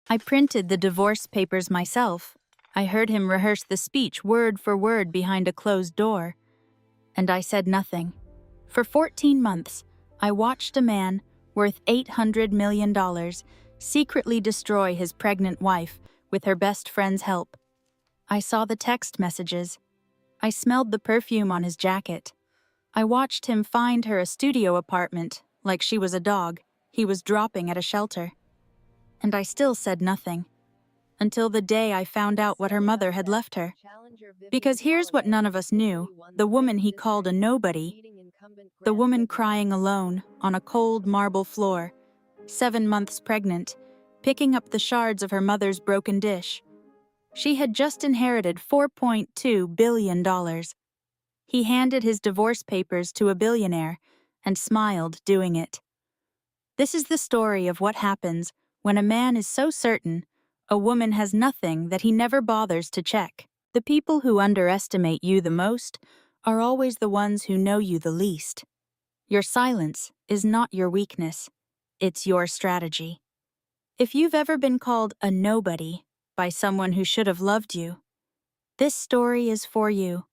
I printed the divorce papers myself. I heard him rehearse the speech word for word behind a closed door. And I said nothing. For 14 months, I watched a man worth $800 million secretly destroy his pregnant wife with her best friend's help. I saw the text messages. I smelled the perfume on his jacket. I watched him find her a studio apartment like she was a dog he was dropping at a shelter. And I still said nothing. Until the day I found out what her mother had left her. Because here's what none of us knew: the woman he called a nobody, the woman crying alone on a cold marble floor, 7 months pregnant, picking up the shards of her mother's broken dish. She had just inherited $4.2 billion. He handed his divorce papers to a billionaire and smiled doing it. This is the story of what happens when a man is so certain a woman has nothing that he never bothers to check. The people who underestimate you the most are always the ones who know you the least. Your silence is not your weakness. It's your strategy. If you've ever been called a nobody by someone who should have loved you, this story is for you.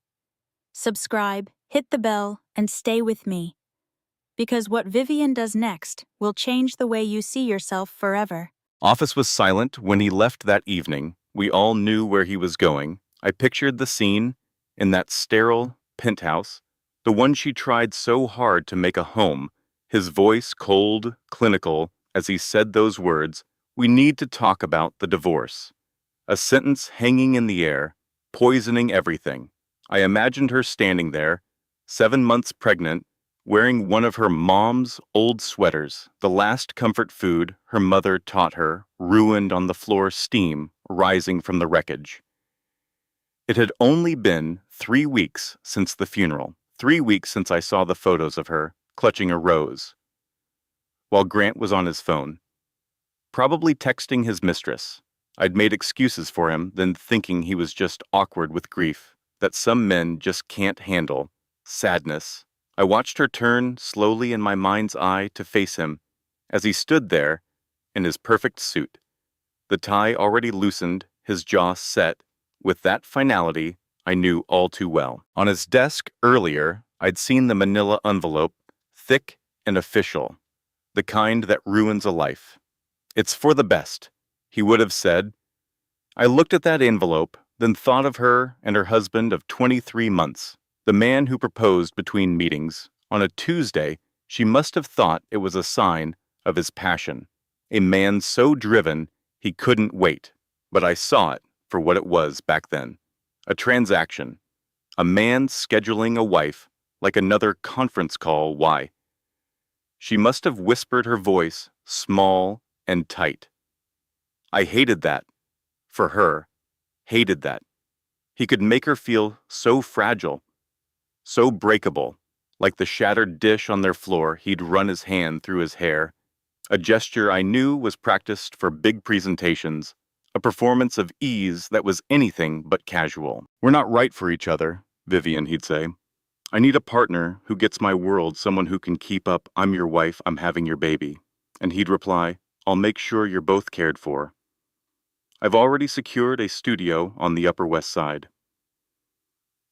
Subscribe, hit the bell, and stay with me. Because what Vivian does next will change the way you see yourself forever. Office was silent when he left that evening. We all knew where he was going. I pictured the scene in that sterile penthouse, the one she tried so hard to make a home, his voice cold, clinical, as he said those words, "We need to talk about the divorce." A sentence hanging in the air, poisoning everything. I imagined her standing there, 7 months pregnant, wearing one of her mom's old sweaters, the last comfort food her mother taught her, ruined on the floor, steam rising from the wreckage. It had only been 3 weeks since the funeral, 3 weeks since I saw the photos of her clutching a rose, while Grant was on his phone, probably texting his mistress. I'd made excuses for him, then thinking he was just awkward with grief, that some men just can't handle sadness. I watched her turn slowly in my mind's eye to face him as he stood there in his perfect suit, the tie already loosened, his jaw set, with that finality I knew all too well. On his desk earlier, I'd seen the manila envelope, thick and official, the kind that ruins a life. "It's for the best," he would have said. I looked at that envelope, then thought of her and her husband of 23 months. The man who proposed between meetings. On a Tuesday, she must have thought it was a sign of his passion. A man so driven he couldn't wait. But I saw it for what it was back then. A transaction. A man scheduling a wife like another conference call. Why? She must have whispered her voice, small and tight. I hated that. For her. Hated that. He could make her feel so fragile, so breakable, like the shattered dish on their floor. He'd run his hand through his hair, a gesture I knew was practiced for big presentations, a performance of ease that was anything but casual. "We're not right for each other, Vivian," he'd say. "I need a partner who gets my world, someone who can keep up, 'I'm your wife, I'm having your baby.'" And he'd reply, "I'll make sure you're both cared for. I've already secured a studio on the Upper West Side."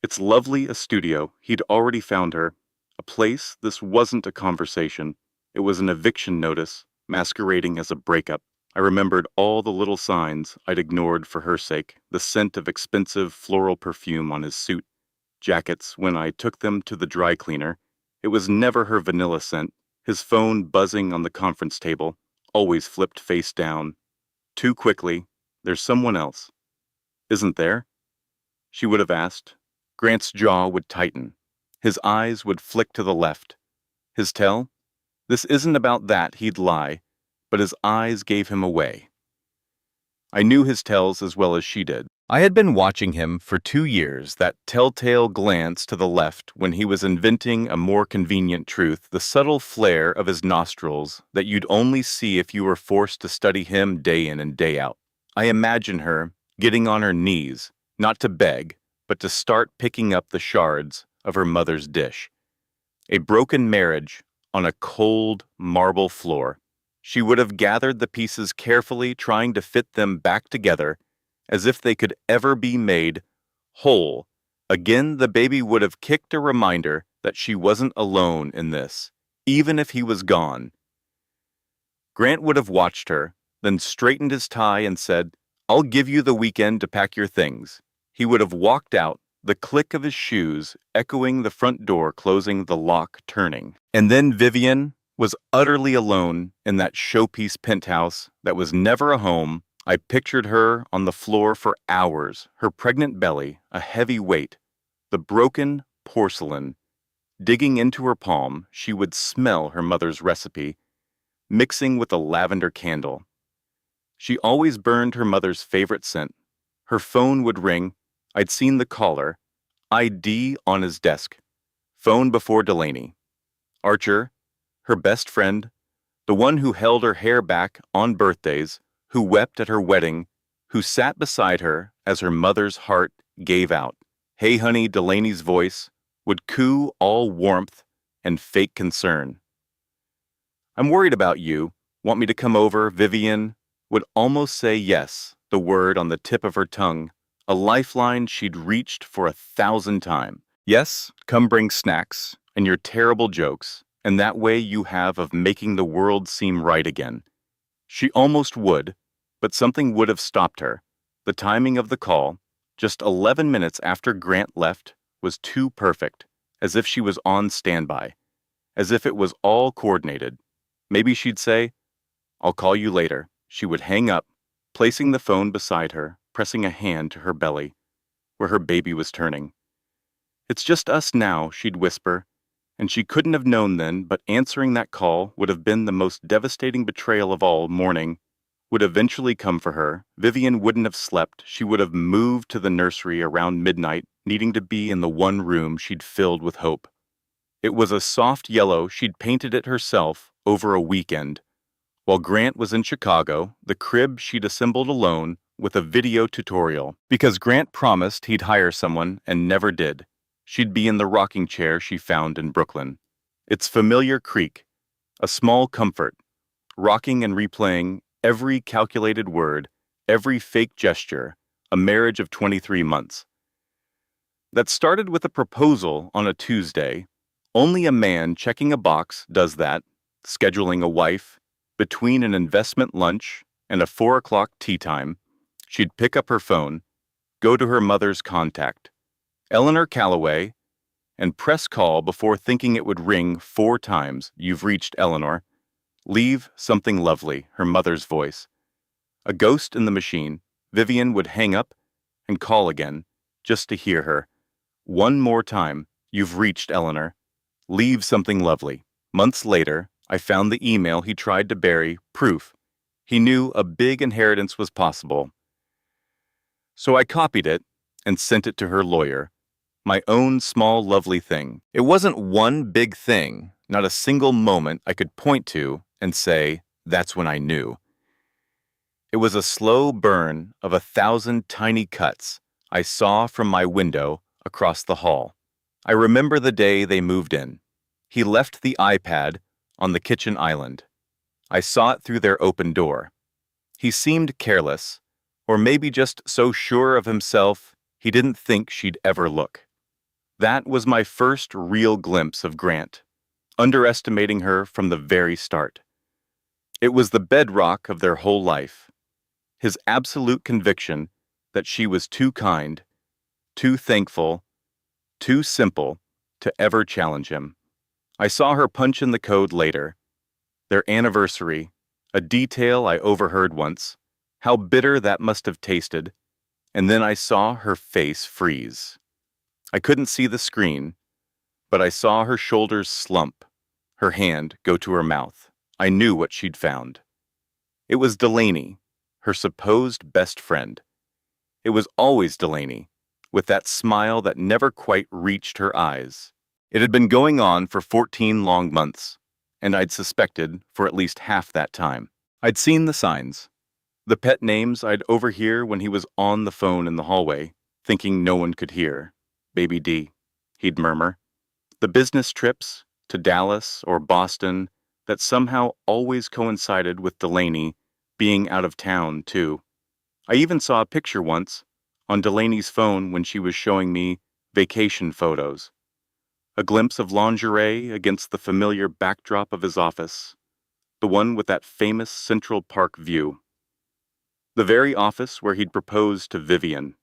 It's lovely, a studio. He'd already found her. A place. This wasn't a conversation. It was an eviction notice, masquerading as a breakup. I remembered all the little signs I'd ignored for her sake, the scent of expensive floral perfume on his suit, jackets when I took them to the dry cleaner. It was never her vanilla scent. His phone buzzing on the conference table, always flipped face down. Too quickly. "There's someone else." "Isn't there?" she would have asked. Grant's jaw would tighten. His eyes would flick to the left. His tell? This isn't about that, he'd lie, but his eyes gave him away. I knew his tells as well as she did. I had been watching him for 2 years, that telltale glance to the left when he was inventing a more convenient truth, the subtle flare of his nostrils that you'd only see if you were forced to study him day in and day out. I imagine her getting on her knees, not to beg, but to start picking up the shards of her mother's dish. A broken marriage on a cold marble floor. She would have gathered the pieces carefully, trying to fit them back together as if they could ever be made whole. Again, the baby would have kicked a reminder that she wasn't alone in this, even if he was gone. Grant would have watched her, then straightened his tie and said, "I'll give you the weekend to pack your things." He would have walked out, the click of his shoes echoing the front door closing, the lock turning. And then Vivian was utterly alone in that showpiece penthouse that was never a home. I pictured her on the floor for hours, her pregnant belly a heavy weight, the broken porcelain. Digging into her palm, she would smell her mother's recipe, mixing with a lavender candle. She always burned her mother's favorite scent. Her phone would ring. I'd seen the caller. ID on his desk. Phone before Delaney. Archer, her best friend, the one who held her hair back on birthdays, who wept at her wedding, who sat beside her as her mother's heart gave out. "Hey honey," Delaney's voice would coo all warmth and fake concern. "I'm worried about you. Want me to come over?" Vivian would almost say yes, the word on the tip of her tongue, a lifeline she'd reached for 1,000 times. "Yes, come bring snacks and your terrible jokes, and that way you have of making the world seem right again." She almost would, but something would have stopped her. The timing of the call, just 11 minutes after Grant left, was too perfect, as if she was on standby, as if it was all coordinated. Maybe she'd say, "I'll call you later." She would hang up, placing the phone beside her, pressing a hand to her belly, where her baby was turning. "It's just us now," she'd whisper, and she couldn't have known then, but answering that call would have been the most devastating betrayal of all. Morning would eventually come for her. Vivian wouldn't have slept. She would have moved to the nursery around midnight, needing to be in the one room she'd filled with hope. It was a soft yellow. She'd painted it herself over a weekend. While Grant was in Chicago, the crib she'd assembled alone with a video tutorial. Because Grant promised he'd hire someone and never did. She'd be in the rocking chair she found in Brooklyn. Its familiar creak, a small comfort, rocking and replaying every calculated word, every fake gesture, a marriage of 23 months. That started with a proposal on a Tuesday. Only a man checking a box does that, scheduling a wife. Between an investment lunch and a 4 o'clock tea time, she'd pick up her phone, go to her mother's contact, Eleanor Calloway, and press call before thinking it would ring 4 times. "You've reached Eleanor. Leave something lovely," her mother's voice. A ghost in the machine. Vivian would hang up and call again, just to hear her. "One more time. You've reached Eleanor. Leave something lovely." Months later, I found the email he tried to bury, proof. He knew a big inheritance was possible. So I copied it and sent it to her lawyer. My own small lovely thing. It wasn't one big thing, not a single moment I could point to and say, "That's when I knew." It was a slow burn of 1,000 tiny cuts I saw from my window across the hall. I remember the day they moved in. He left the iPad on the kitchen island. I saw it through their open door. He seemed careless, or maybe just so sure of himself he didn't think she'd ever look. That was my first real glimpse of Grant, underestimating her from the very start. It was the bedrock of their whole life. His absolute conviction that she was too kind, too thankful, too simple to ever challenge him. I saw her punch in the code later. Their anniversary, a detail I overheard once, how bitter that must have tasted, and then I saw her face freeze. I couldn't see the screen, but I saw her shoulders slump, her hand go to her mouth. I knew what she'd found. It was Delaney, her supposed best friend. It was always Delaney, with that smile that never quite reached her eyes. It had been going on for 14 long months, and I'd suspected for at least half that time. I'd seen the signs, the pet names I'd overhear when he was on the phone in the hallway, thinking no one could hear. "Baby D," he'd murmur. The business trips to Dallas or Boston, that somehow always coincided with Delaney being out of town, too. I even saw a picture once on Delaney's phone when she was showing me vacation photos. A glimpse of lingerie against the familiar backdrop of his office, the one with that famous Central Park view. The very office where he'd proposed to Vivian.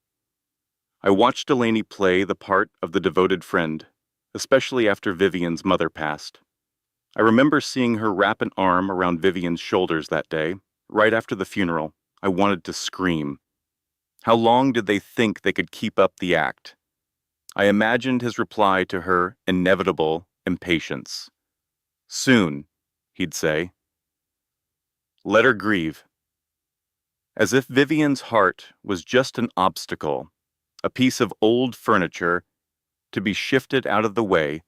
I watched Delaney play the part of the devoted friend, especially after Vivian's mother passed. I remember seeing her wrap an arm around Vivian's shoulders that day, right after the funeral. I wanted to scream. How long did they think they could keep up the act? I imagined his reply to her inevitable impatience. Soon, he'd say. Let her grieve. As if Vivian's heart was just an obstacle, a piece of old furniture to be shifted out of the way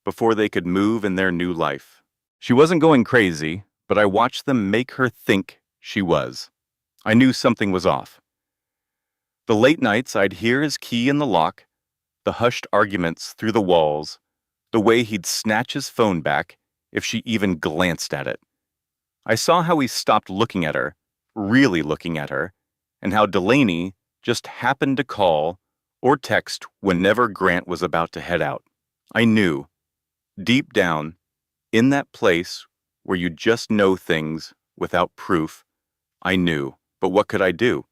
before they could move in their new life. She wasn't going crazy, but I watched them make her think she was. I knew something was off. The late nights I'd hear his key in the lock, the hushed arguments through the walls, the way he'd snatch his phone back if she even glanced at it. I saw how he stopped looking at her, really looking at her, and how Delaney just happened to call or text whenever Grant was about to head out. I knew, deep down, in that place where you just know things without proof, I knew. But what could I do?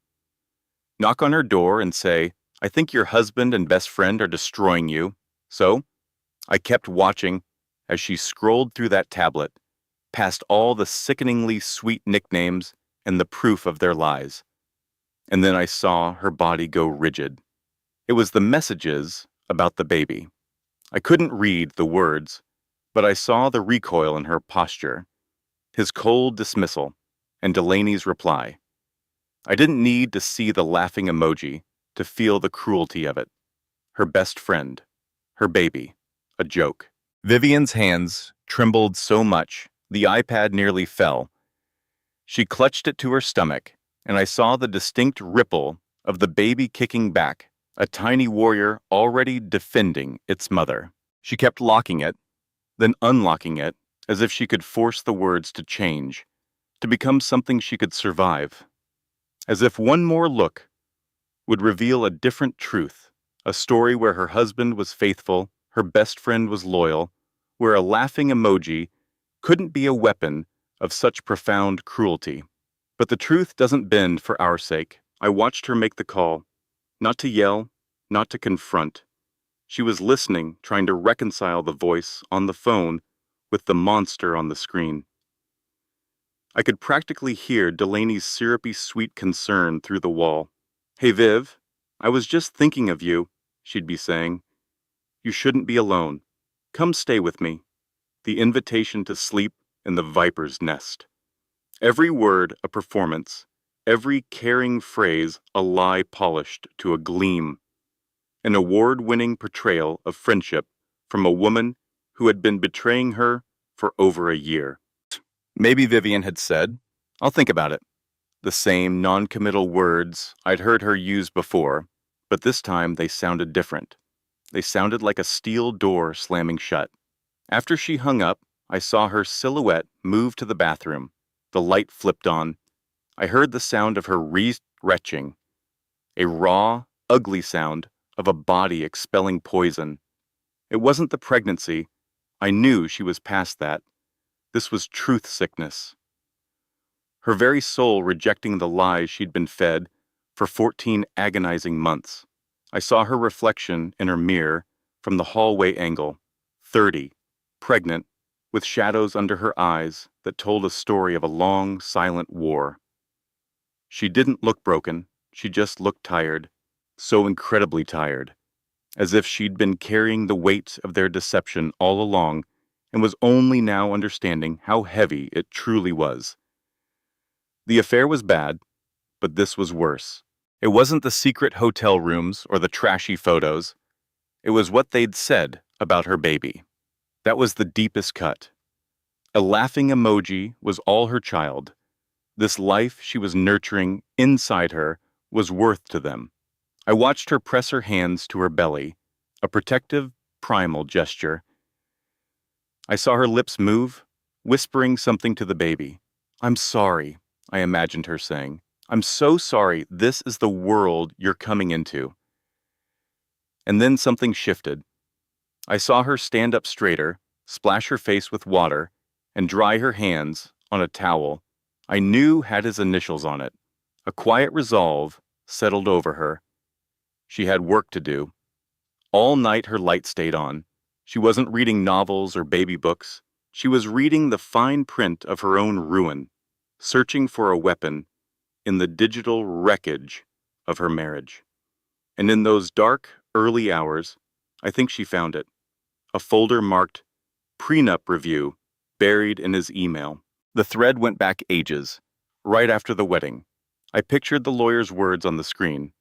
Knock on her door and say, I think your husband and best friend are destroying you. So, I kept watching as she scrolled through that tablet, past all the sickeningly sweet nicknames and the proof of their lies. And then I saw her body go rigid. It was the messages about the baby. I couldn't read the words, but I saw the recoil in her posture, his cold dismissal, and Delaney's reply. I didn't need to see the laughing emoji to feel the cruelty of it. Her best friend, her baby, a joke. Vivian's hands trembled so much, the iPad nearly fell. She clutched it to her stomach, and I saw the distinct ripple of the baby kicking back, a tiny warrior already defending its mother. She kept locking it, then unlocking it, as if she could force the words to change, to become something she could survive. As if one more look would reveal a different truth, a story where her husband was faithful, her best friend was loyal, where a laughing emoji couldn't be a weapon of such profound cruelty. But the truth doesn't bend for our sake. I watched her make the call, not to yell, not to confront. She was listening, trying to reconcile the voice on the phone with the monster on the screen. I could practically hear Delaney's syrupy sweet concern through the wall. Hey Viv, I was just thinking of you, she'd be saying. You shouldn't be alone. Come stay with me. The invitation to sleep in the viper's nest. Every word a performance, every caring phrase a lie polished to a gleam. An award-winning portrayal of friendship from a woman who had been betraying her for over a year. Maybe Vivian had said, I'll think about it. The same non-committal words I'd heard her use before, but this time they sounded different. They sounded like a steel door slamming shut. After she hung up, I saw her silhouette move to the bathroom. The light flipped on. I heard the sound of her retching, a raw, ugly sound of a body expelling poison. It wasn't the pregnancy. I knew she was past that. This was truth sickness. Her very soul rejecting the lies she'd been fed for 14 agonizing months. I saw her reflection in her mirror from the hallway angle, 30, pregnant, with shadows under her eyes that told a story of a long, silent war. She didn't look broken, she just looked tired, so incredibly tired, as if she'd been carrying the weight of their deception all along and was only now understanding how heavy it truly was. The affair was bad, but this was worse. It wasn't the secret hotel rooms or the trashy photos. It was what they'd said about her baby. That was the deepest cut. A laughing emoji was all her child. This life she was nurturing inside her was worth to them. I watched her press her hands to her belly, a protective, primal gesture. I saw her lips move, whispering something to the baby. "I'm sorry," I imagined her saying. "I'm so sorry. This is the world you're coming into." And then something shifted. I saw her stand up straighter, splash her face with water, and dry her hands on a towel I knew had his initials on it. A quiet resolve settled over her. She had work to do. All night her light stayed on. She wasn't reading novels or baby books. She was reading the fine print of her own ruin, searching for a weapon in the digital wreckage of her marriage. And in those dark, early hours, I think she found it. A folder marked prenup review buried in his email. The thread went back ages, right after the wedding. I pictured the lawyer's words on the screen.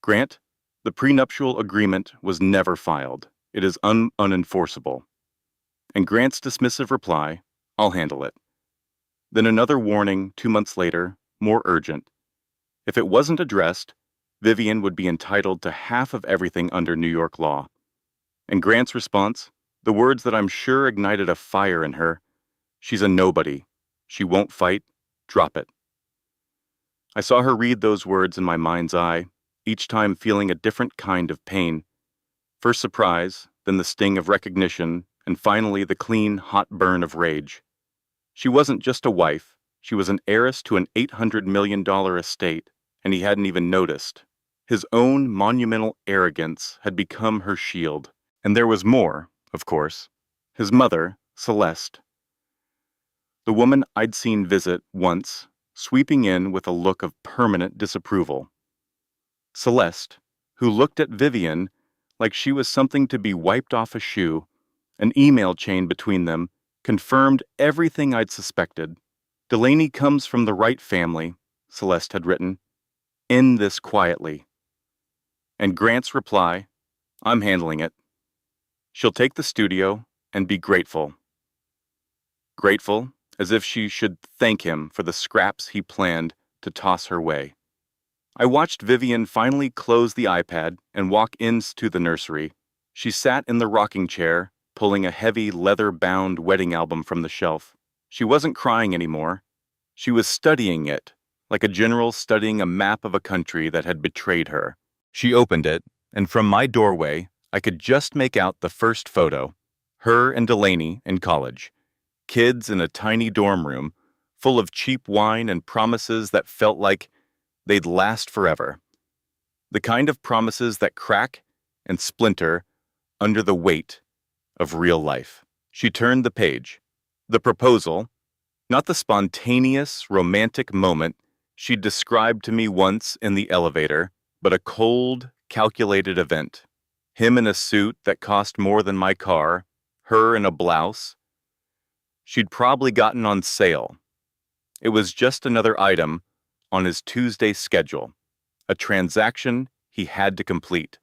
"Grant, the prenuptial agreement was never filed. It is unenforceable." And Grant's dismissive reply, "I'll handle it." Then another warning 2 months later, more urgent. If it wasn't addressed, Vivian would be entitled to half of everything under New York law. And Grant's response, the words that I'm sure ignited a fire in her, "She's a nobody. She won't fight. Drop it." I saw her read those words in my mind's eye, each time feeling a different kind of pain. First surprise, then the sting of recognition, and finally the clean, hot burn of rage. She wasn't just a wife, she was an heiress to an $800 million estate, and he hadn't even noticed. His own monumental arrogance had become her shield. And there was more, of course. His mother, Celeste. The woman I'd seen visit once, sweeping in with a look of permanent disapproval. Celeste, who looked at Vivian like she was something to be wiped off a shoe. An email chain between them confirmed everything I'd suspected. "Delaney comes from the right family," Celeste had written. "End this quietly." And Grant's reply, "I'm handling it. She'll take the studio and be grateful." Grateful, as if she should thank him for the scraps he planned to toss her way. I watched Vivian finally close the iPad and walk into the nursery. She sat in the rocking chair, pulling a heavy leather-bound wedding album from the shelf. She wasn't crying anymore. She was studying it, like a general studying a map of a country that had betrayed her. She opened it, and from my doorway, I could just make out the first photo. Her and Delaney in college. Kids in a tiny dorm room, full of cheap wine and promises that felt like they'd last forever. The kind of promises that crack and splinter under the weight of real life. She turned the page. The proposal, not the spontaneous, romantic moment she'd described to me once in the elevator, but a cold, calculated event. Him in a suit that cost more than my car, her in a blouse she'd probably gotten on sale. It was just another item on his Tuesday schedule, a transaction he had to complete.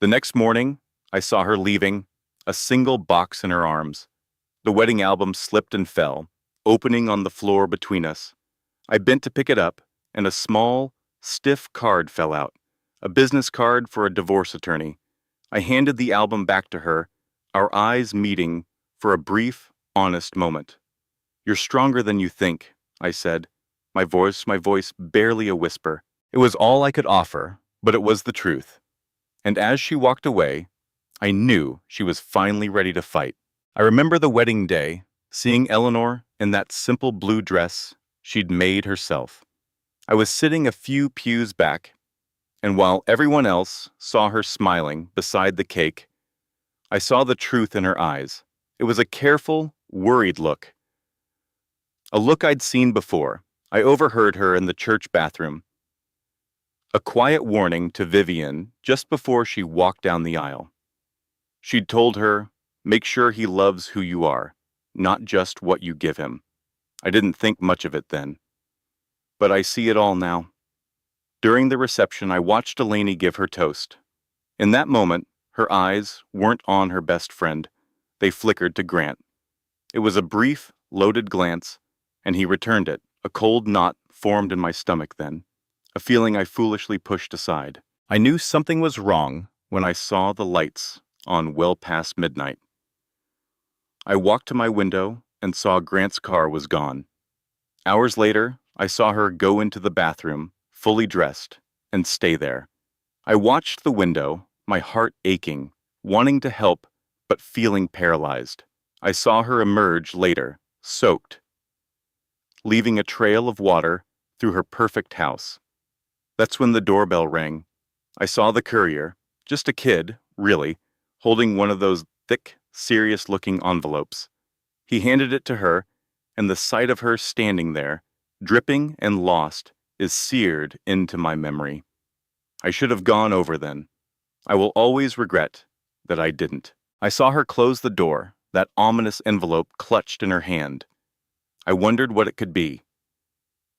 The next morning, I saw her leaving, a single box in her arms. The wedding album slipped and fell, opening on the floor between us. I bent to pick it up, and a small, stiff card fell out, a business card for a divorce attorney. I handed the album back to her, our eyes meeting for a brief, honest moment. "You're stronger than you think," I said, my voice barely a whisper. It was all I could offer, but it was the truth. And as she walked away, I knew she was finally ready to fight. I remember the wedding day, seeing Eleanor in that simple blue dress she'd made herself. I was sitting a few pews back, and while everyone else saw her smiling beside the cake, I saw the truth in her eyes. It was a careful, worried look. A look I'd seen before. I overheard her in the church bathroom. A quiet warning to Vivian just before she walked down the aisle. She'd told her, "Make sure he loves who you are, not just what you give him." I didn't think much of it then, but I see it all now. During the reception, I watched Delaney give her toast. In that moment, her eyes weren't on her best friend. They flickered to Grant. It was a brief, loaded glance, and he returned it. A cold knot formed in my stomach then, a feeling I foolishly pushed aside. I knew something was wrong when I saw the lights on well past midnight. I walked to my window and saw Grant's car was gone. Hours later, I saw her go into the bathroom, fully dressed, and stay there. I watched the window, my heart aching, wanting to help, but feeling paralyzed. I saw her emerge later, soaked, leaving a trail of water through her perfect house. That's when the doorbell rang. I saw the courier, just a kid, really, holding one of those thick, serious-looking envelopes. He handed it to her, and the sight of her standing there, dripping and lost, is seared into my memory. I should have gone over then. I will always regret that I didn't. I saw her close the door, that ominous envelope clutched in her hand. I wondered what it could be.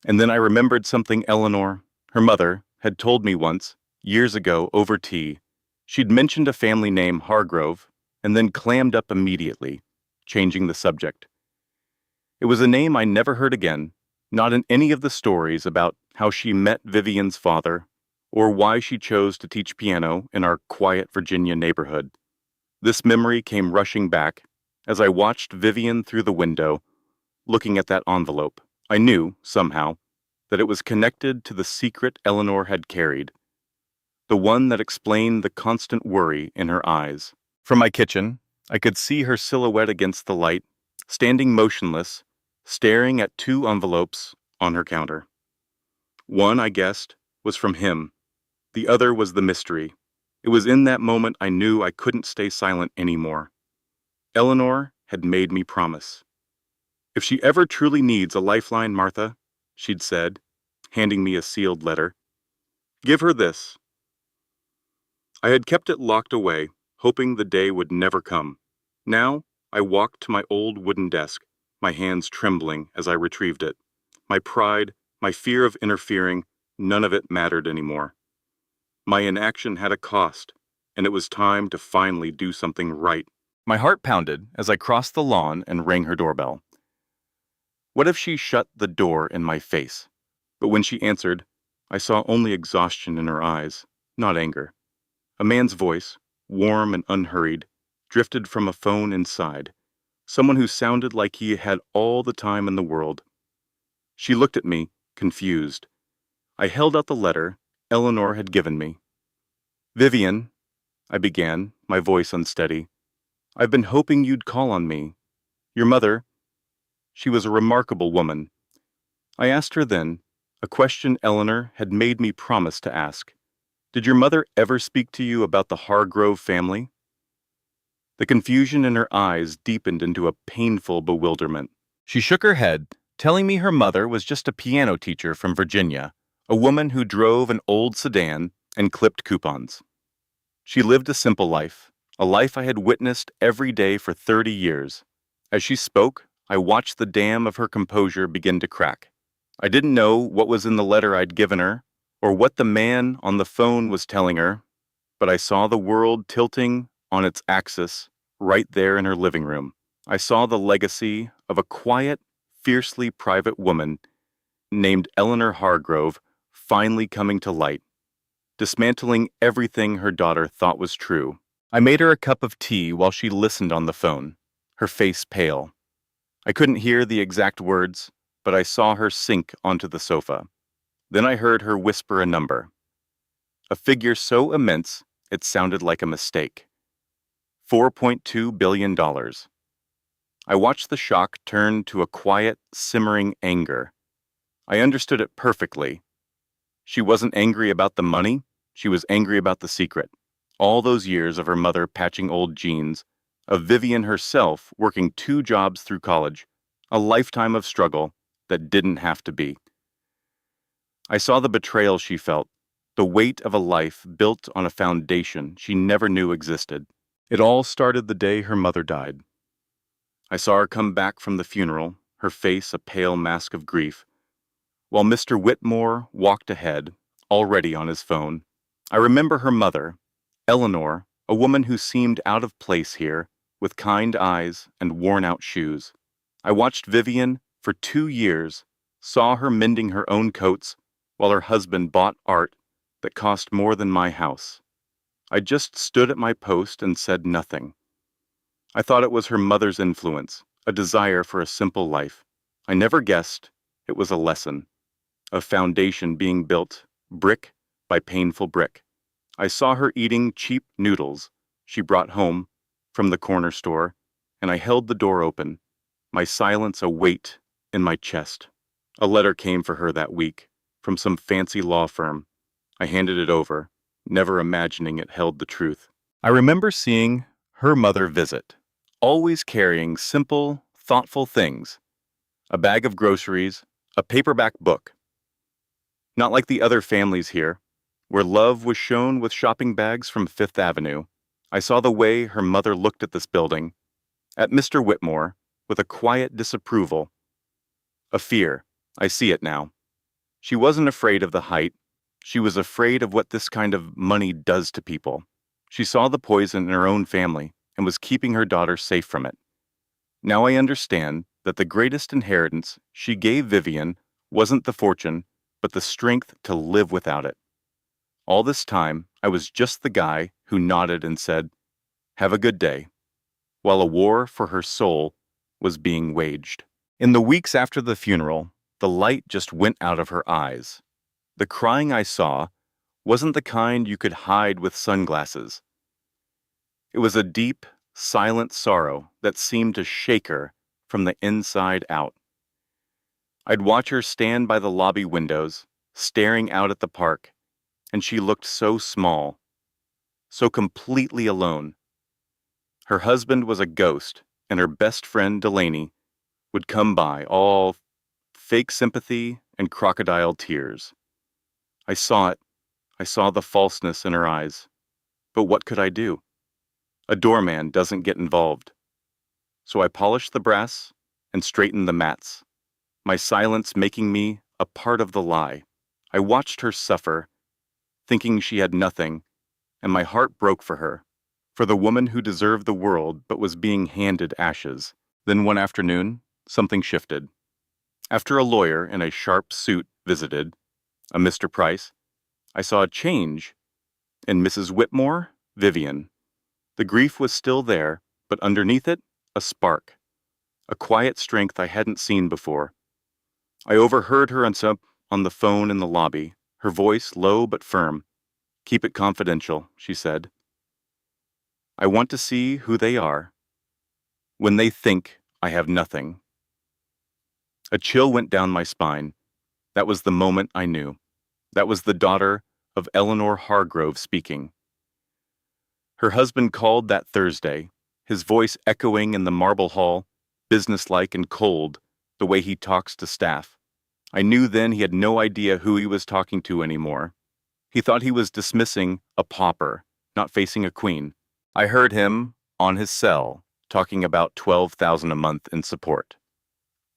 And then I remembered something Eleanor, her mother, had told me once, years ago over tea. She'd mentioned a family name, Hargrove, and then clammed up immediately, changing the subject. It was a name I never heard again, not in any of the stories about how she met Vivian's father, or why she chose to teach piano in our quiet Virginia neighborhood. This memory came rushing back as I watched Vivian through the window, looking at that envelope. I knew, somehow, that it was connected to the secret Eleanor had carried, the one that explained the constant worry in her eyes. From my kitchen, I could see her silhouette against the light, standing motionless, staring at two envelopes on her counter. One, I guessed, was from him. The other was the mystery. It was in that moment I knew I couldn't stay silent anymore. Eleanor had made me promise. "If she ever truly needs a lifeline, Martha," she'd said, handing me a sealed letter, "give her this." I had kept it locked away, hoping the day would never come. Now, I walked to my old wooden desk, my hands trembling as I retrieved it. My pride, my fear of interfering, none of it mattered anymore. My inaction had a cost, and it was time to finally do something right. My heart pounded as I crossed the lawn and rang her doorbell. What if she shut the door in my face? But when she answered, I saw only exhaustion in her eyes, not anger. A man's voice, warm and unhurried, drifted from a phone inside, someone who sounded like he had all the time in the world. She looked at me, confused. I held out the letter Eleanor had given me. "Vivian," I began, my voice unsteady, "I've been hoping you'd call on me. Your mother, she was a remarkable woman." I asked her then, a question Eleanor had made me promise to ask. "Did your mother ever speak to you about the Hargrove family?" The confusion in her eyes deepened into a painful bewilderment. She shook her head, telling me her mother was just a piano teacher from Virginia, a woman who drove an old sedan and clipped coupons. She lived a simple life, a life I had witnessed every day for 30 years. As she spoke, I watched the dam of her composure begin to crack. I didn't know what was in the letter I'd given her, or what the man on the phone was telling her, but I saw the world tilting on its axis right there in her living room. I saw the legacy of a quiet, fiercely private woman named Eleanor Hargrove finally coming to light, dismantling everything her daughter thought was true. I made her a cup of tea while she listened on the phone, her face pale. I couldn't hear the exact words, but I saw her sink onto the sofa. Then I heard her whisper a number, a figure so immense it sounded like a mistake. $4.2 billion. I watched the shock turn to a quiet, simmering anger. I understood it perfectly. She wasn't angry about the money, she was angry about the secret. All those years of her mother patching old jeans, of Vivian herself working 2 jobs through college, a lifetime of struggle that didn't have to be. I saw the betrayal she felt, the weight of a life built on a foundation she never knew existed. It all started the day her mother died. I saw her come back from the funeral, her face a pale mask of grief, while Mr. Whitmore walked ahead, already on his phone. I remember her mother, Eleanor, a woman who seemed out of place here, with kind eyes and worn-out shoes. I watched Vivian for 2 years, saw her mending her own coats, while her husband bought art that cost more than my house. I just stood at my post and said nothing. I thought it was her mother's influence, a desire for a simple life. I never guessed it was a lesson, a foundation being built, brick by painful brick. I saw her eating cheap noodles she brought home from the corner store, and I held the door open, my silence a weight in my chest. A letter came for her that week from some fancy law firm. I handed it over, never imagining it held the truth. I remember seeing her mother visit, always carrying simple, thoughtful things, a bag of groceries, a paperback book. Not like the other families here, where love was shown with shopping bags from Fifth Avenue. I saw the way her mother looked at this building, at Mr. Whitmore, with a quiet disapproval, a fear. I see it now. She wasn't afraid of the height. She was afraid of what this kind of money does to people. She saw the poison in her own family and was keeping her daughter safe from it. Now I understand that the greatest inheritance she gave Vivian wasn't the fortune, but the strength to live without it. All this time, I was just the guy who nodded and said, "Have a good day," while a war for her soul was being waged. In the weeks after the funeral, the light just went out of her eyes. The crying I saw wasn't the kind you could hide with sunglasses. It was a deep, silent sorrow that seemed to shake her from the inside out. I'd watch her stand by the lobby windows, staring out at the park, and she looked so small, so completely alone. Her husband was a ghost, and her best friend, Delaney, would come by, all fake sympathy and crocodile tears. I saw it. I saw the falseness in her eyes. But what could I do? A doorman doesn't get involved. So I polished the brass and straightened the mats, my silence making me a part of the lie. I watched her suffer, thinking she had nothing, and my heart broke for her, for the woman who deserved the world but was being handed ashes. Then one afternoon, something shifted. After a lawyer in a sharp suit visited, a Mr. Price, I saw a change in Mrs. Whitmore, Vivian. The grief was still there, but underneath it, a spark, a quiet strength I hadn't seen before. I overheard her on the phone in the lobby, her voice low but firm. "Keep it confidential," she said. "I want to see who they are when they think I have nothing." A chill went down my spine. That was the moment I knew. That was the daughter of Eleanor Hargrove speaking. Her husband called that Thursday, his voice echoing in the marble hall, businesslike and cold, the way he talks to staff. I knew then he had no idea who he was talking to anymore. He thought he was dismissing a pauper, not facing a queen. I heard him, on his cell, talking about $12,000 a month in support.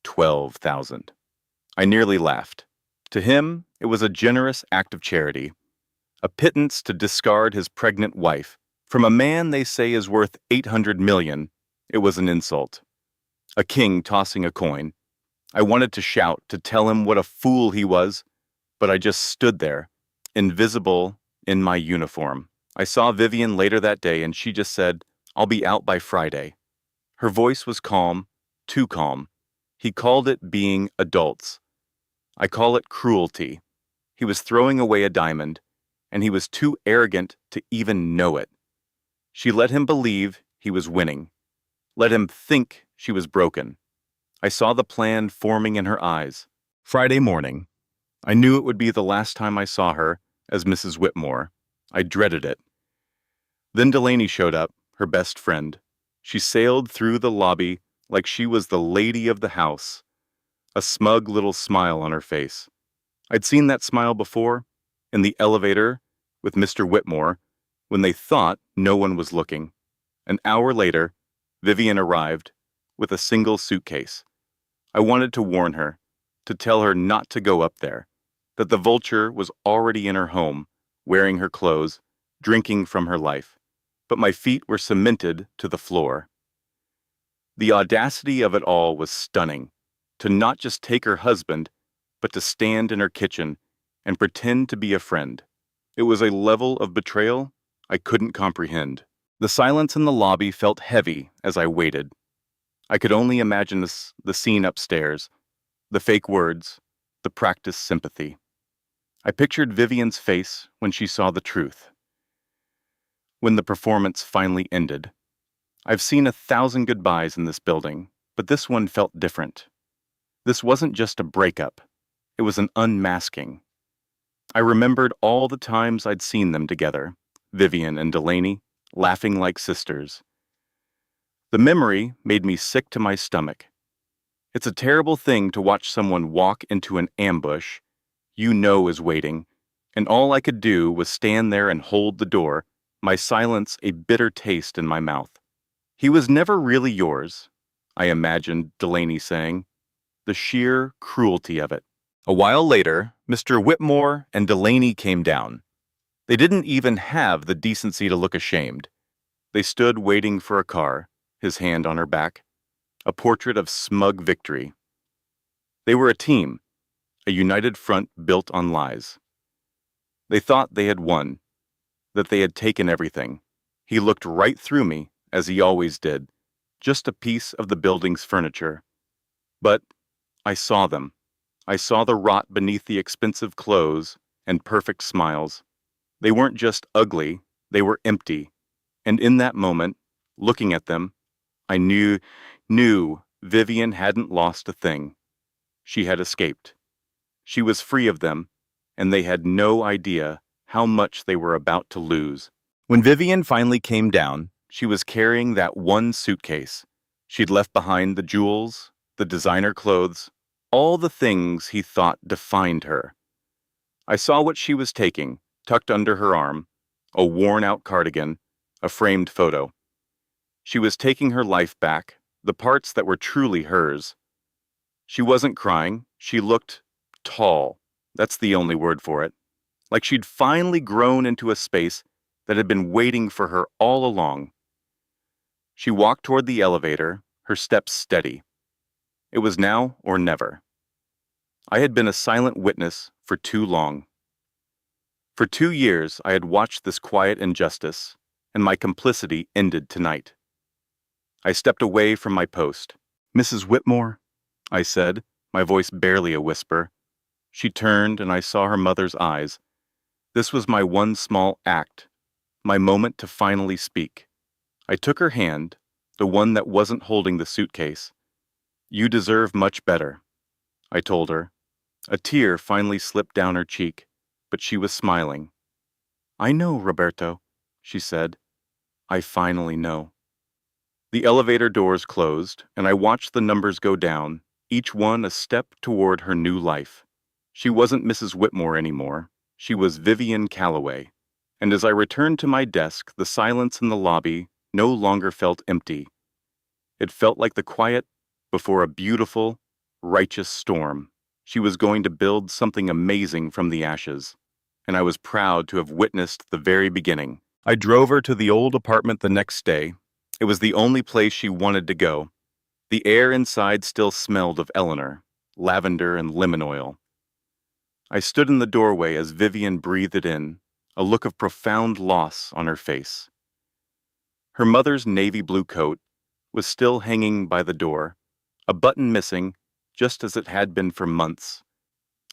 12,000. I nearly laughed. To him, it was a generous act of charity, a pittance to discard his pregnant wife. From a man they say is worth 800 million, it was an insult. A king tossing a coin. I wanted to shout, to tell him what a fool he was, but I just stood there, invisible in my uniform. I saw Vivian later that day and she just said, "I'll be out by Friday." Her voice was calm, too calm. He called it being adults. I call it cruelty. He was throwing away a diamond, and he was too arrogant to even know it. She let him believe he was winning, let him think she was broken. I saw the plan forming in her eyes. Friday morning. I knew it would be the last time I saw her as Mrs. Whitmore. I dreaded it. Then Delaney showed up, her best friend. She sailed through the lobby like she was the lady of the house, a smug little smile on her face. I'd seen that smile before, in the elevator with Mr. Whitmore, when they thought no one was looking. An hour later, Vivian arrived with a single suitcase. I wanted to warn her, to tell her not to go up there, that the vulture was already in her home, wearing her clothes, drinking from her life. But my feet were cemented to the floor. The audacity of it all was stunning, to not just take her husband, but to stand in her kitchen and pretend to be a friend. It was a level of betrayal I couldn't comprehend. The silence in the lobby felt heavy as I waited. I could only imagine the scene upstairs, the fake words, the practiced sympathy. I pictured Vivian's face when she saw the truth, when the performance finally ended. I've seen 1,000 goodbyes in this building, but this one felt different. This wasn't just a breakup, it was an unmasking. I remembered all the times I'd seen them together, Vivian and Delaney, laughing like sisters. The memory made me sick to my stomach. It's a terrible thing to watch someone walk into an ambush you know is waiting, and all I could do was stand there and hold the door, my silence a bitter taste in my mouth. "He was never really yours," I imagined Delaney saying. The sheer cruelty of it. A while later, Mr. Whitmore and Delaney came down. They didn't even have the decency to look ashamed. They stood waiting for a car, his hand on her back, a portrait of smug victory. They were a team, a united front built on lies. They thought they had won, that they had taken everything. He looked right through me, as he always did, just a piece of the building's furniture. But I saw them. I saw the rot beneath the expensive clothes and perfect smiles. They weren't just ugly, they were empty. And in that moment, looking at them, I knew Vivian hadn't lost a thing. She had escaped. She was free of them, and they had no idea how much they were about to lose. When Vivian finally came down, she was carrying that one suitcase. She'd left behind the jewels, the designer clothes, all the things he thought defined her. I saw what she was taking, tucked under her arm, a worn-out cardigan, a framed photo. She was taking her life back, the parts that were truly hers. She wasn't crying, she looked tall. That's the only word for it. Like she'd finally grown into a space that had been waiting for her all along. She walked toward the elevator, her steps steady. It was now or never. I had been a silent witness for too long. For 2 years, I had watched this quiet injustice, and my complicity ended tonight. I stepped away from my post. "Mrs. Whitmore," I said, my voice barely a whisper. She turned, and I saw her mother's eyes. This was my one small act, my moment to finally speak. I took her hand, the one that wasn't holding the suitcase. "You deserve much better," I told her. A tear finally slipped down her cheek, but she was smiling. "I know, Roberto," she said. "I finally know." The elevator doors closed, and I watched the numbers go down, each one a step toward her new life. She wasn't Mrs. Whitmore anymore. She was Vivian Calloway. And as I returned to my desk, the silence in the lobby no longer felt empty. It felt like the quiet before a beautiful, righteous storm. She was going to build something amazing from the ashes, and I was proud to have witnessed the very beginning. I drove her to the old apartment the next day. It was the only place she wanted to go. The air inside still smelled of Eleanor, lavender and lemon oil. I stood in the doorway as Vivian breathed it in, a look of profound loss on her face. Her mother's navy blue coat was still hanging by the door, a button missing, just as it had been for months.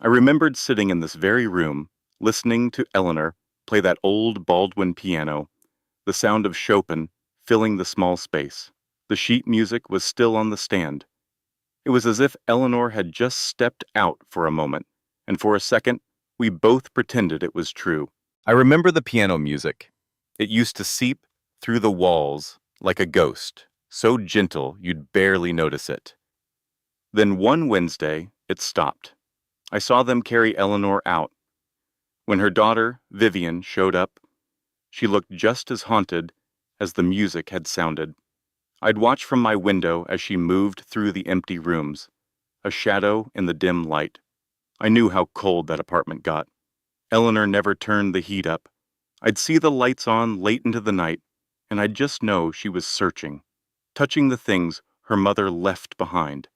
I remembered sitting in this very room, listening to Eleanor play that old Baldwin piano, the sound of Chopin filling the small space. The sheet music was still on the stand. It was as if Eleanor had just stepped out for a moment, and for a second, we both pretended it was true. I remember the piano music. It used to seep through the walls like a ghost, so gentle you'd barely notice it. Then one Wednesday, it stopped. I saw them carry Eleanor out. When her daughter, Vivian, showed up, she looked just as haunted as the music had sounded. I'd watch from my window as she moved through the empty rooms, a shadow in the dim light. I knew how cold that apartment got. Eleanor never turned the heat up. I'd see the lights on late into the night, and I'd just know she was searching, touching the things her mother left behind,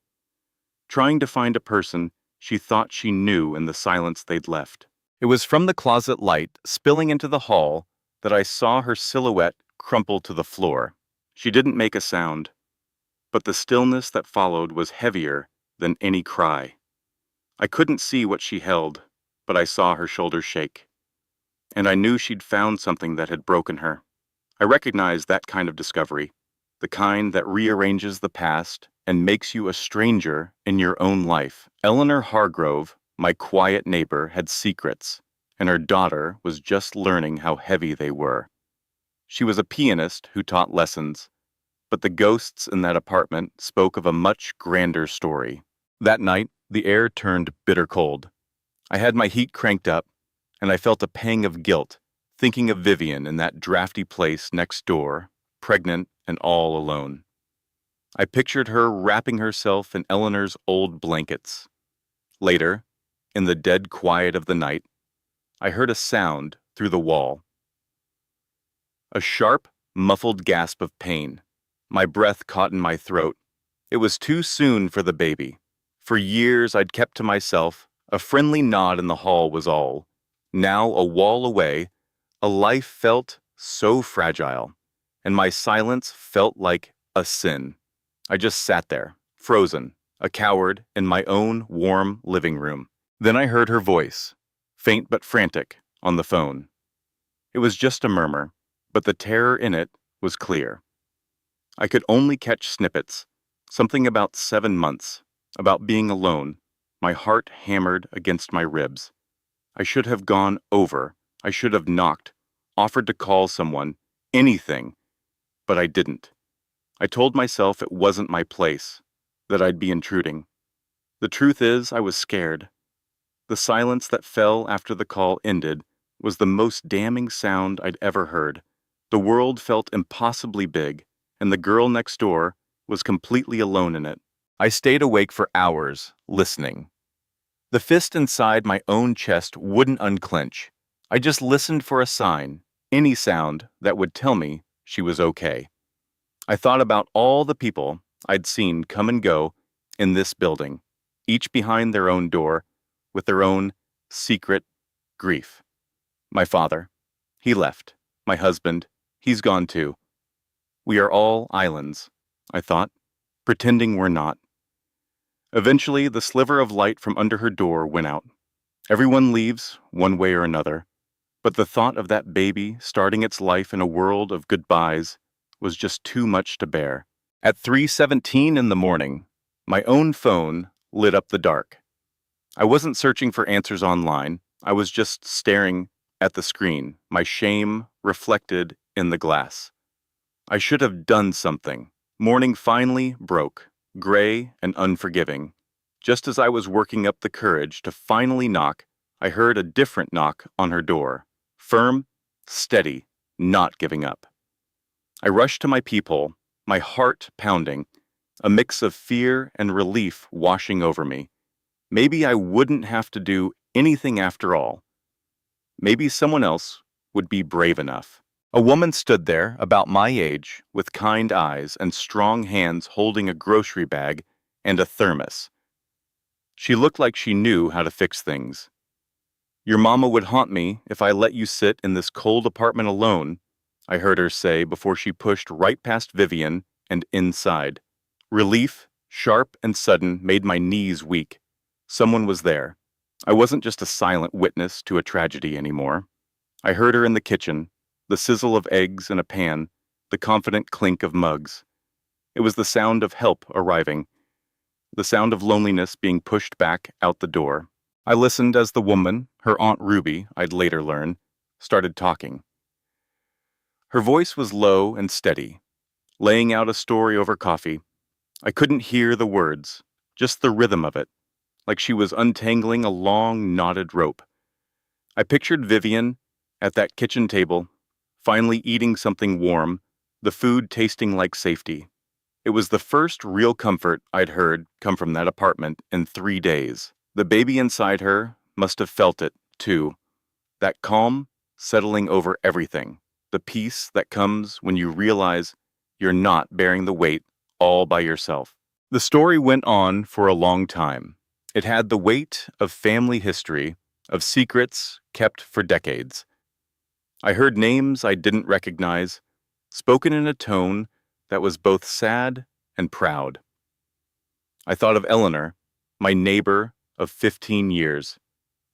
trying to find a person she thought she knew in the silence they'd left. It was from the closet light spilling into the hall that I saw her silhouette crumple to the floor. She didn't make a sound. but the stillness that followed was heavier than any cry. I couldn't see what she held, but I saw her shoulders shake, and I knew she'd found something that had broken her. I recognized that kind of discovery, the kind that rearranges the past and makes you a stranger in your own life. Eleanor Hargrove, my quiet neighbor, had secrets, and her daughter was just learning how heavy they were. She was a pianist who taught lessons, but the ghosts in that apartment spoke of a much grander story. That night, the air turned bitter cold. I had my heat cranked up, and I felt a pang of guilt, thinking of Vivian in that drafty place next door, pregnant and all alone. I pictured her wrapping herself in Eleanor's old blankets. Later, in the dead quiet of the night, I heard a sound through the wall. A sharp, muffled gasp of pain. My breath caught in my throat. It was too soon for the baby. For years I'd kept to myself. A friendly nod in the hall was all. Now, a wall away, a life felt so fragile, and my silence felt like a sin. I just sat there, frozen, a coward in my own warm living room. Then I heard her voice, faint but frantic, on the phone. It was just a murmur, but the terror in it was clear. I could only catch snippets, something about 7 months, about being alone, my heart hammered against my ribs. I should have gone over, I should have knocked, offered to call someone, anything, but I didn't. I told myself it wasn't my place, that I'd be intruding. The truth is, I was scared. The silence that fell after the call ended was the most damning sound I'd ever heard. The world felt impossibly big, and the girl next door was completely alone in it. I stayed awake for hours, listening. The fist inside my own chest wouldn't unclench. I just listened for a sign, any sound that would tell me she was okay. I thought about all the people I'd seen come and go in this building, each behind their own door, with their own secret grief. My father, he left. My husband, he's gone too. We are all islands, I thought, pretending we're not. Eventually, the sliver of light from under her door went out. Everyone leaves, one way or another, but the thought of that baby starting its life in a world of goodbyes was just too much to bear. At 3:17 in the morning, my own phone lit up the dark. I wasn't searching for answers online. I was just staring at the screen, my shame reflected in the glass. I should have done something. Morning finally broke, gray and unforgiving. Just as I was working up the courage to finally knock, I heard a different knock on her door. Firm, steady, not giving up. I rushed to my peephole, my heart pounding, a mix of fear and relief washing over me. Maybe I wouldn't have to do anything after all. Maybe someone else would be brave enough. A woman stood there, about my age, with kind eyes and strong hands holding a grocery bag and a thermos. She looked like she knew how to fix things. "Your mama would haunt me if I let you sit in this cold apartment alone," I heard her say before she pushed right past Vivian and inside. Relief, sharp and sudden, made my knees weak. Someone was there. I wasn't just a silent witness to a tragedy anymore. I heard her in the kitchen, the sizzle of eggs in a pan, the confident clink of mugs. It was the sound of help arriving, the sound of loneliness being pushed back out the door. I listened as the woman, her Aunt Ruby, I'd later learn, started talking. Her voice was low and steady, laying out a story over coffee. I couldn't hear the words, just the rhythm of it, like she was untangling a long, knotted rope. I pictured Vivian at that kitchen table, finally eating something warm, the food tasting like safety. It was the first real comfort I'd heard come from that apartment in 3 days. The baby inside her must have felt it, too. That calm settling over everything, the peace that comes when you realize you're not bearing the weight all by yourself. The story went on for a long time. It had the weight of family history, of secrets kept for decades. I heard names I didn't recognize, spoken in a tone that was both sad and proud. I thought of Eleanor, my neighbor of 15 years,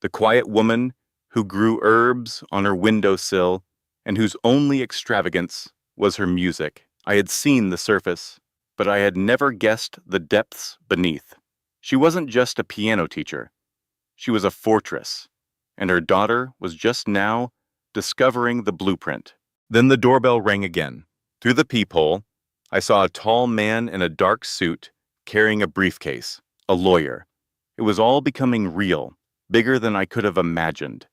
the quiet woman who grew herbs on her windowsill and whose only extravagance was her music. I had seen the surface, but I had never guessed the depths beneath. She wasn't just a piano teacher. She was a fortress, and her daughter was just now discovering the blueprint. Then the doorbell rang again. Through the peephole, I saw a tall man in a dark suit carrying a briefcase, a lawyer. It was all becoming real, bigger than I could have imagined.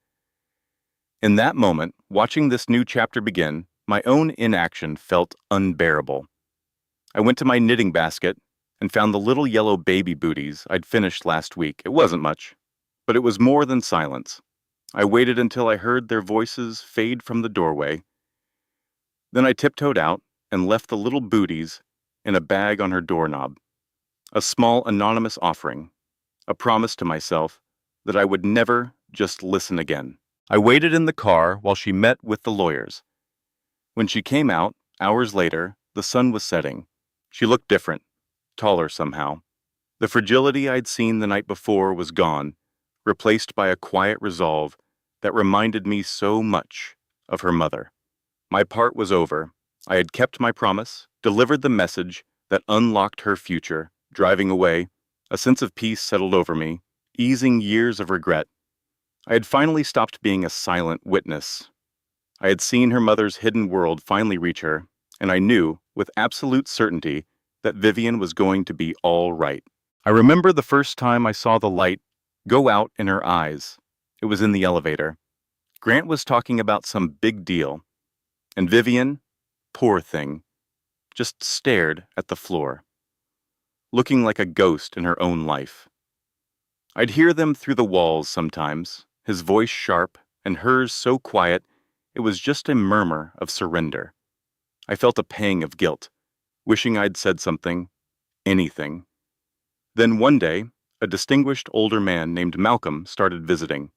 In that moment, watching this new chapter begin, my own inaction felt unbearable. I went to my knitting basket and found the little yellow baby booties I'd finished last week. It wasn't much, but it was more than silence. I waited until I heard their voices fade from the doorway. Then I tiptoed out and left the little booties in a bag on her doorknob, a small anonymous offering, a promise to myself that I would never just listen again. I waited in the car while she met with the lawyers. When she came out, hours later, the sun was setting. She looked different, taller somehow. The fragility I'd seen the night before was gone, replaced by a quiet resolve that reminded me so much of her mother. My part was over. I had kept my promise, delivered the message that unlocked her future. Driving away, a sense of peace settled over me, easing years of regret. I had finally stopped being a silent witness. I had seen her mother's hidden world finally reach her, and I knew, with absolute certainty, that Vivian was going to be all right. I remember the first time I saw the light go out in her eyes. It was in the elevator. Grant was talking about some big deal, and Vivian, poor thing, just stared at the floor, looking like a ghost in her own life. I'd hear them through the walls sometimes, his voice sharp and hers so quiet it was just a murmur of surrender. I felt a pang of guilt, wishing I'd said something, anything. Then one day, a distinguished older man named Malcolm started visiting.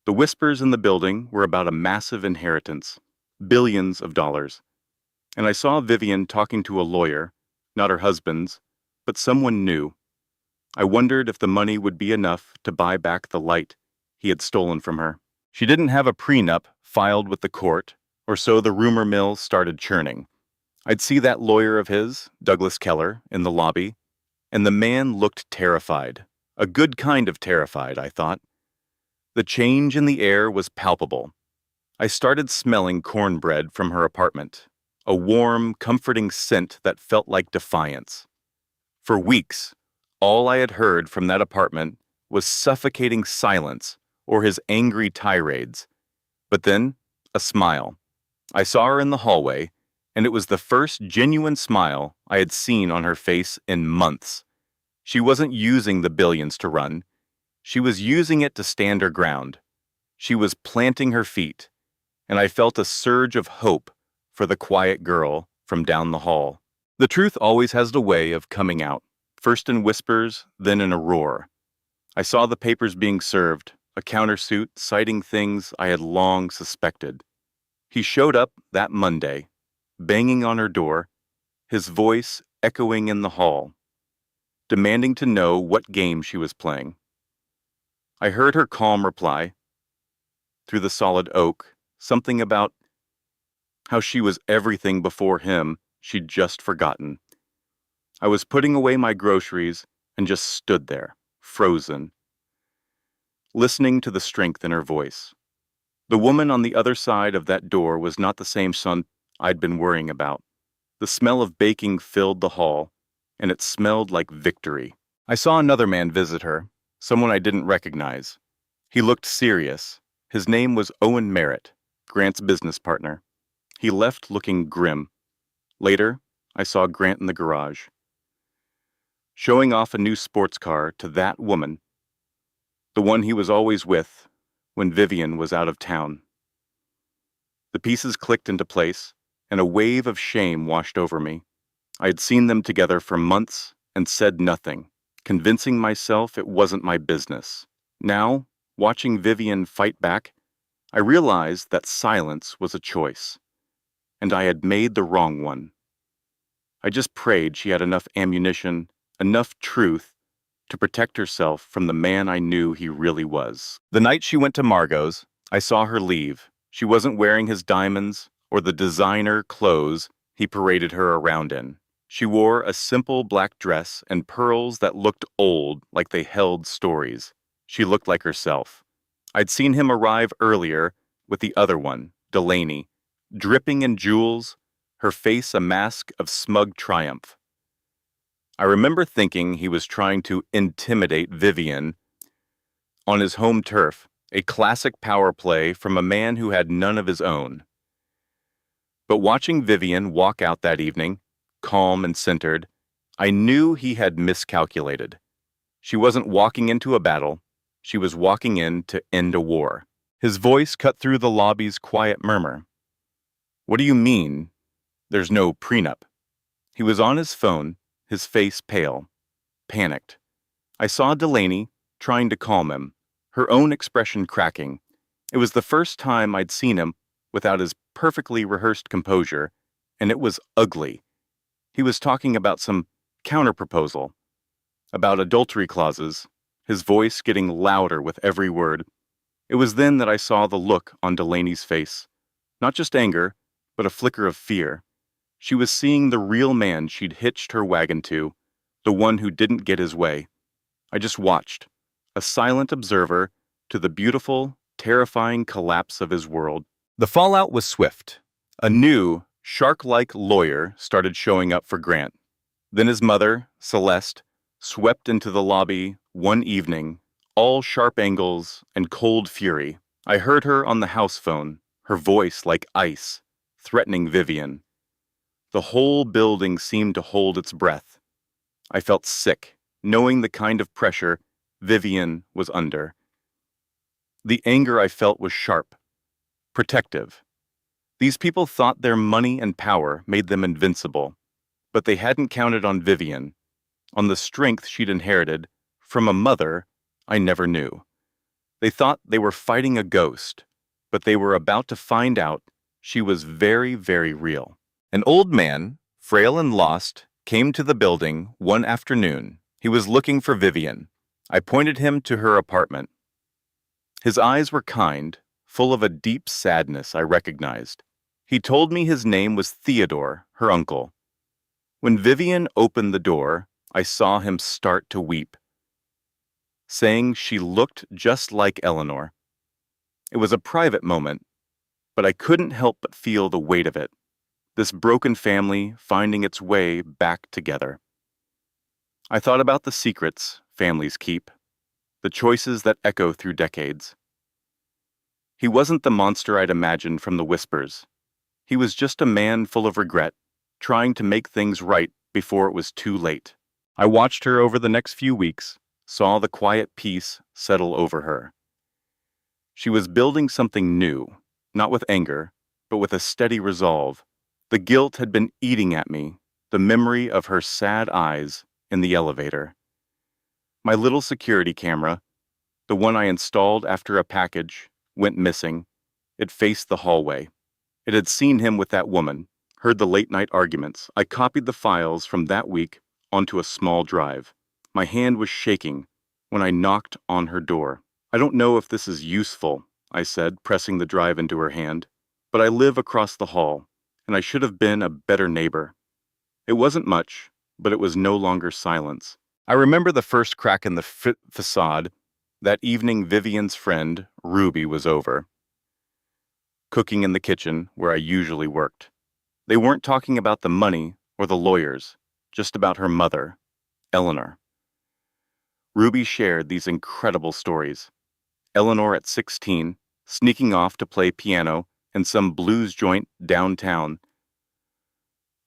The whispers in the building were about a massive inheritance, billions of dollars. And I saw Vivian talking to a lawyer, not her husband's, but someone new. I wondered if the money would be enough to buy back the light he had stolen from her. She didn't have a prenup filed with the court, or so the rumor mill started churning. I'd see that lawyer of his, Douglas Keller, in the lobby, and the man looked terrified. A good kind of terrified, I thought. The change in the air was palpable. I started smelling cornbread from her apartment, a warm, comforting scent that felt like defiance. For weeks, all I had heard from that apartment was suffocating silence or his angry tirades. But then, a smile. I saw her in the hallway, and it was the first genuine smile I had seen on her face in months. She wasn't using the billions to run. She was using it to stand her ground. She was planting her feet, and I felt a surge of hope for the quiet girl from down the hall. The truth always has the way of coming out, first in whispers, then in a roar. I saw the papers being served, a countersuit citing things I had long suspected. He showed up that Monday, banging on her door, his voice echoing in the hall, demanding to know what game she was playing. I heard her calm reply, through the solid oak, something about how she was everything before him she'd just forgotten. I was putting away my groceries and just stood there, frozen, listening to the strength in her voice. The woman on the other side of that door was not the same son I'd been worrying about. The smell of baking filled the hall, and it smelled like victory. I saw another man visit her, someone I didn't recognize. He looked serious. His name was Owen Merritt, Grant's business partner. He left looking grim. Later, I saw Grant in the garage, showing off a new sports car to that woman, the one he was always with when Vivian was out of town. The pieces clicked into place, and a wave of shame washed over me. I had seen them together for months and said nothing, convincing myself it wasn't my business. Now, watching Vivian fight back, I realized that silence was a choice, and I had made the wrong one. I just prayed she had enough ammunition, enough truth, to protect herself from the man I knew he really was. The night she went to Margot's, I saw her leave. She wasn't wearing his diamonds or the designer clothes he paraded her around in. She wore a simple black dress and pearls that looked old, like they held stories. She looked like herself. I'd seen him arrive earlier with the other one, Delaney, dripping in jewels, her face a mask of smug triumph. I remember thinking he was trying to intimidate Vivian on his home turf, a classic power play from a man who had none of his own. But watching Vivian walk out that evening, calm and centered, I knew he had miscalculated. She wasn't walking into a battle, she was walking in to end a war. His voice cut through the lobby's quiet murmur. "What do you mean? There's no prenup?" He was on his phone, his face pale, panicked. I saw Delaney trying to calm him, her own expression cracking. It was the first time I'd seen him without his perfectly rehearsed composure, and it was ugly. He was talking about some counterproposal, about adultery clauses, his voice getting louder with every word. It was then that I saw the look on Delaney's face. Not just anger, but a flicker of fear. She was seeing the real man she'd hitched her wagon to, the one who didn't get his way. I just watched, a silent observer, to the beautiful, terrifying collapse of his world. The fallout was swift. A new, shark-like lawyer started showing up for Grant. Then his mother, Celeste, swept into the lobby one evening, all sharp angles and cold fury. I heard her on the house phone, her voice like ice, threatening Vivian. The whole building seemed to hold its breath. I felt sick, knowing the kind of pressure Vivian was under. The anger I felt was sharp, protective. These people thought their money and power made them invincible, but they hadn't counted on Vivian, on the strength she'd inherited from a mother I never knew. They thought they were fighting a ghost, but they were about to find out she was very, very real. An old man, frail and lost, came to the building one afternoon. He was looking for Vivian. I pointed him to her apartment. His eyes were kind, full of a deep sadness I recognized. He told me his name was Theodore, her uncle. When Vivian opened the door, I saw him start to weep, saying she looked just like Eleanor. It was a private moment, but I couldn't help but feel the weight of it. This broken family finding its way back together. I thought about the secrets families keep, the choices that echo through decades. He wasn't the monster I'd imagined from the whispers. He was just a man full of regret, trying to make things right before it was too late. I watched her over the next few weeks, saw the quiet peace settle over her. She was building something new, not with anger, but with a steady resolve. The guilt had been eating at me, the memory of her sad eyes in the elevator. My little security camera, the one I installed after a package, went missing. It faced the hallway. It had seen him with that woman, heard the late-night arguments. I copied the files from that week onto a small drive. My hand was shaking when I knocked on her door. "I don't know if this is useful," I said, pressing the drive into her hand, "but I live across the hall, and I should have been a better neighbor." It wasn't much, but it was no longer silence. I remember the first crack in the facade. That evening Vivian's friend, Ruby, was over, cooking in the kitchen where I usually worked. They weren't talking about the money or the lawyers, just about her mother, Eleanor. Ruby shared these incredible stories. Eleanor at 16, sneaking off to play piano in some blues joint downtown,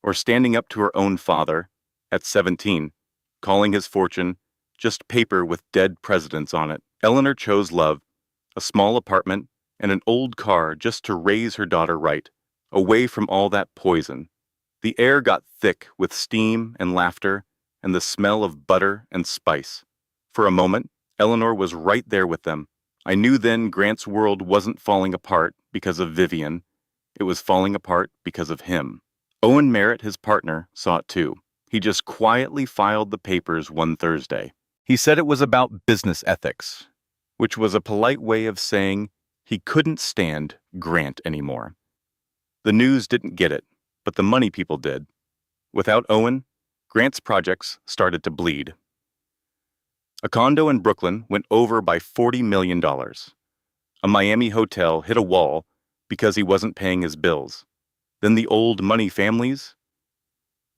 or standing up to her own father at 17, calling his fortune just paper with dead presidents on it. Eleanor chose love, a small apartment, and an old car just to raise her daughter right, away from all that poison. The air got thick with steam and laughter and the smell of butter and spice. For a moment, Eleanor was right there with them. I knew then Grant's world wasn't falling apart because of Vivian. It was falling apart because of him. Owen Merritt, his partner, saw it too. He just quietly filed the papers one Thursday. He said it was about business ethics, which was a polite way of saying he couldn't stand Grant anymore. The news didn't get it, but the money people did. Without Owen, Grant's projects started to bleed. A condo in Brooklyn went over by $40 million. A Miami hotel hit a wall because he wasn't paying his bills. Then the old money families,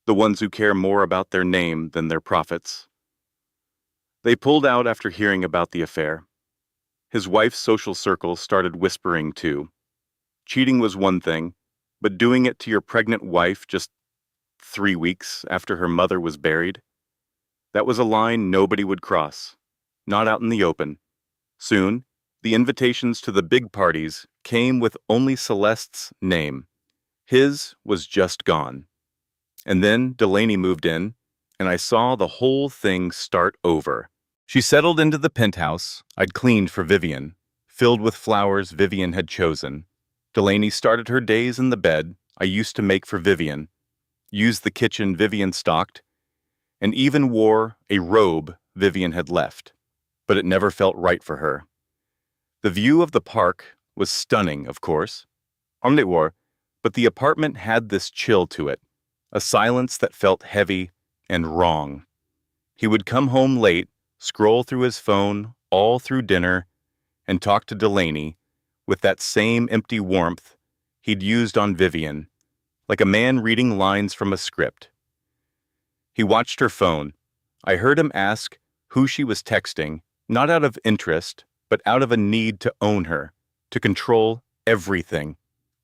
the ones who care more about their name than their profits. They pulled out after hearing about the affair. His wife's social circle started whispering too. Cheating was one thing, but doing it to your pregnant wife just 3 weeks after her mother was buried? That was a line nobody would cross. Not out in the open. Soon, the invitations to the big parties came with only Celeste's name. His was just gone. And then Delaney moved in, and I saw the whole thing start over. She settled into the penthouse I'd cleaned for Vivian, filled with flowers Vivian had chosen. Delaney started her days in the bed I used to make for Vivian, used the kitchen Vivian stocked, and even wore a robe Vivian had left. But it never felt right for her. The view of the park was stunning, of course. Omnivore, but the apartment had this chill to it, a silence that felt heavy and wrong. He would come home late, scroll through his phone all through dinner, and talk to Delaney with that same empty warmth he'd used on Vivian, like a man reading lines from a script. He watched her phone. I heard him ask who she was texting, not out of interest, but out of a need to own her, to control everything.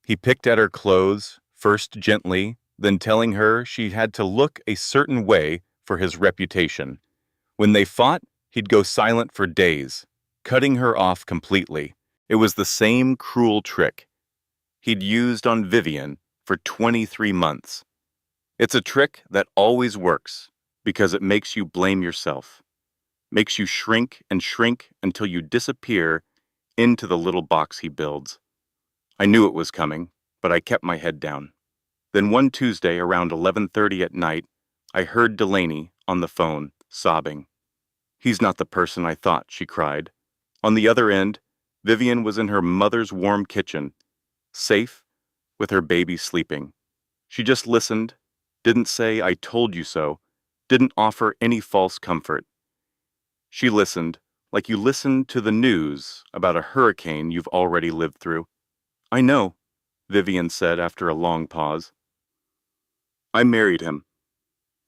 He picked at her clothes, first gently, then telling her she had to look a certain way for his reputation. When they fought, he'd go silent for days, cutting her off completely. It was the same cruel trick he'd used on Vivian for 23 months. It's a trick that always works because it makes you blame yourself, makes you shrink and shrink until you disappear into the little box he builds. I knew it was coming, but I kept my head down. Then one Tuesday around 11:30 at night, I heard Delaney on the phone, sobbing. "He's not the person I thought," she cried. On the other end, Vivian was in her mother's warm kitchen, safe, with her baby sleeping. She just listened, didn't say, "I told you so," didn't offer any false comfort. She listened like you listen to the news about a hurricane you've already lived through. "I know," Vivian said after a long pause. "I married him."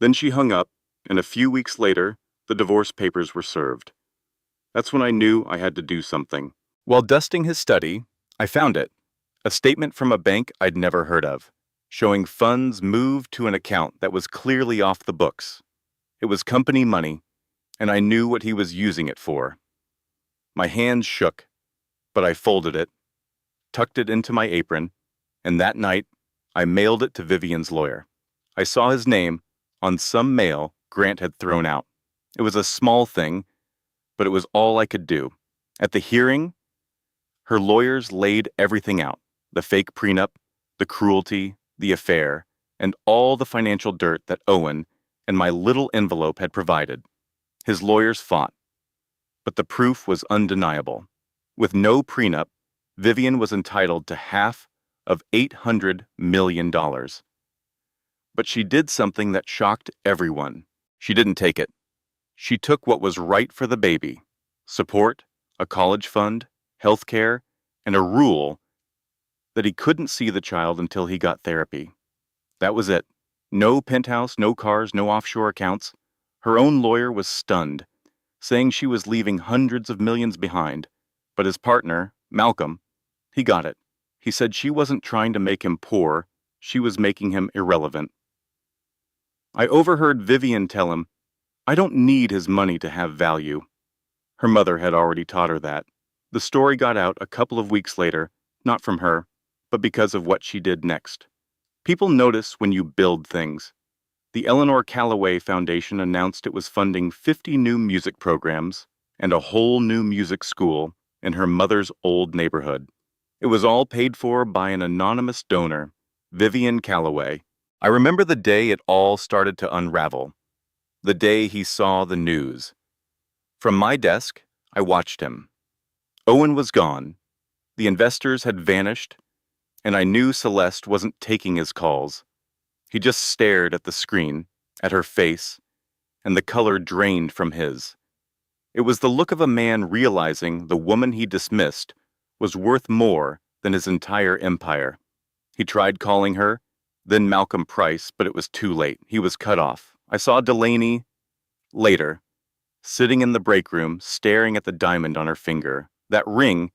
Then she hung up, and a few weeks later, the divorce papers were served. That's when I knew I had to do something. While dusting his study, I found it, a statement from a bank I'd never heard of, showing funds moved to an account that was clearly off the books. It was company money, and I knew what he was using it for. My hands shook, but I folded it, tucked it into my apron, and that night, I mailed it to Vivian's lawyer. I saw his name on some mail Grant had thrown out. It was a small thing, but it was all I could do. At the hearing, her lawyers laid everything out, the fake prenup, the cruelty, the affair, and all the financial dirt that Owen and my little envelope had provided. His lawyers fought, but the proof was undeniable. With no prenup, Vivian was entitled to half of $800 million. But she did something that shocked everyone. She didn't take it. She took what was right for the baby: support, a college fund, health care, and a rule that he couldn't see the child until he got therapy. That was it. No penthouse, no cars, no offshore accounts. Her own lawyer was stunned, saying she was leaving hundreds of millions behind. But his partner, Malcolm, he got it. He said she wasn't trying to make him poor, she was making him irrelevant. I overheard Vivian tell him, "I don't need his money to have value." Her mother had already taught her that. The story got out a couple of weeks later, not from her, but because of what she did next. People notice when you build things. The Eleanor Callaway Foundation announced it was funding 50 new music programs and a whole new music school in her mother's old neighborhood. It was all paid for by an anonymous donor, Vivian Callaway. I remember the day it all started to unravel, the day he saw the news. From my desk, I watched him. Owen was gone, the investors had vanished, and I knew Celeste wasn't taking his calls. He just stared at the screen, at her face, and the color drained from his. It was the look of a man realizing the woman he dismissed was worth more than his entire empire. He tried calling her, then Malcolm Price, but it was too late. He was cut off. I saw Delaney later, sitting in the break room, staring at the diamond on her finger. That ring,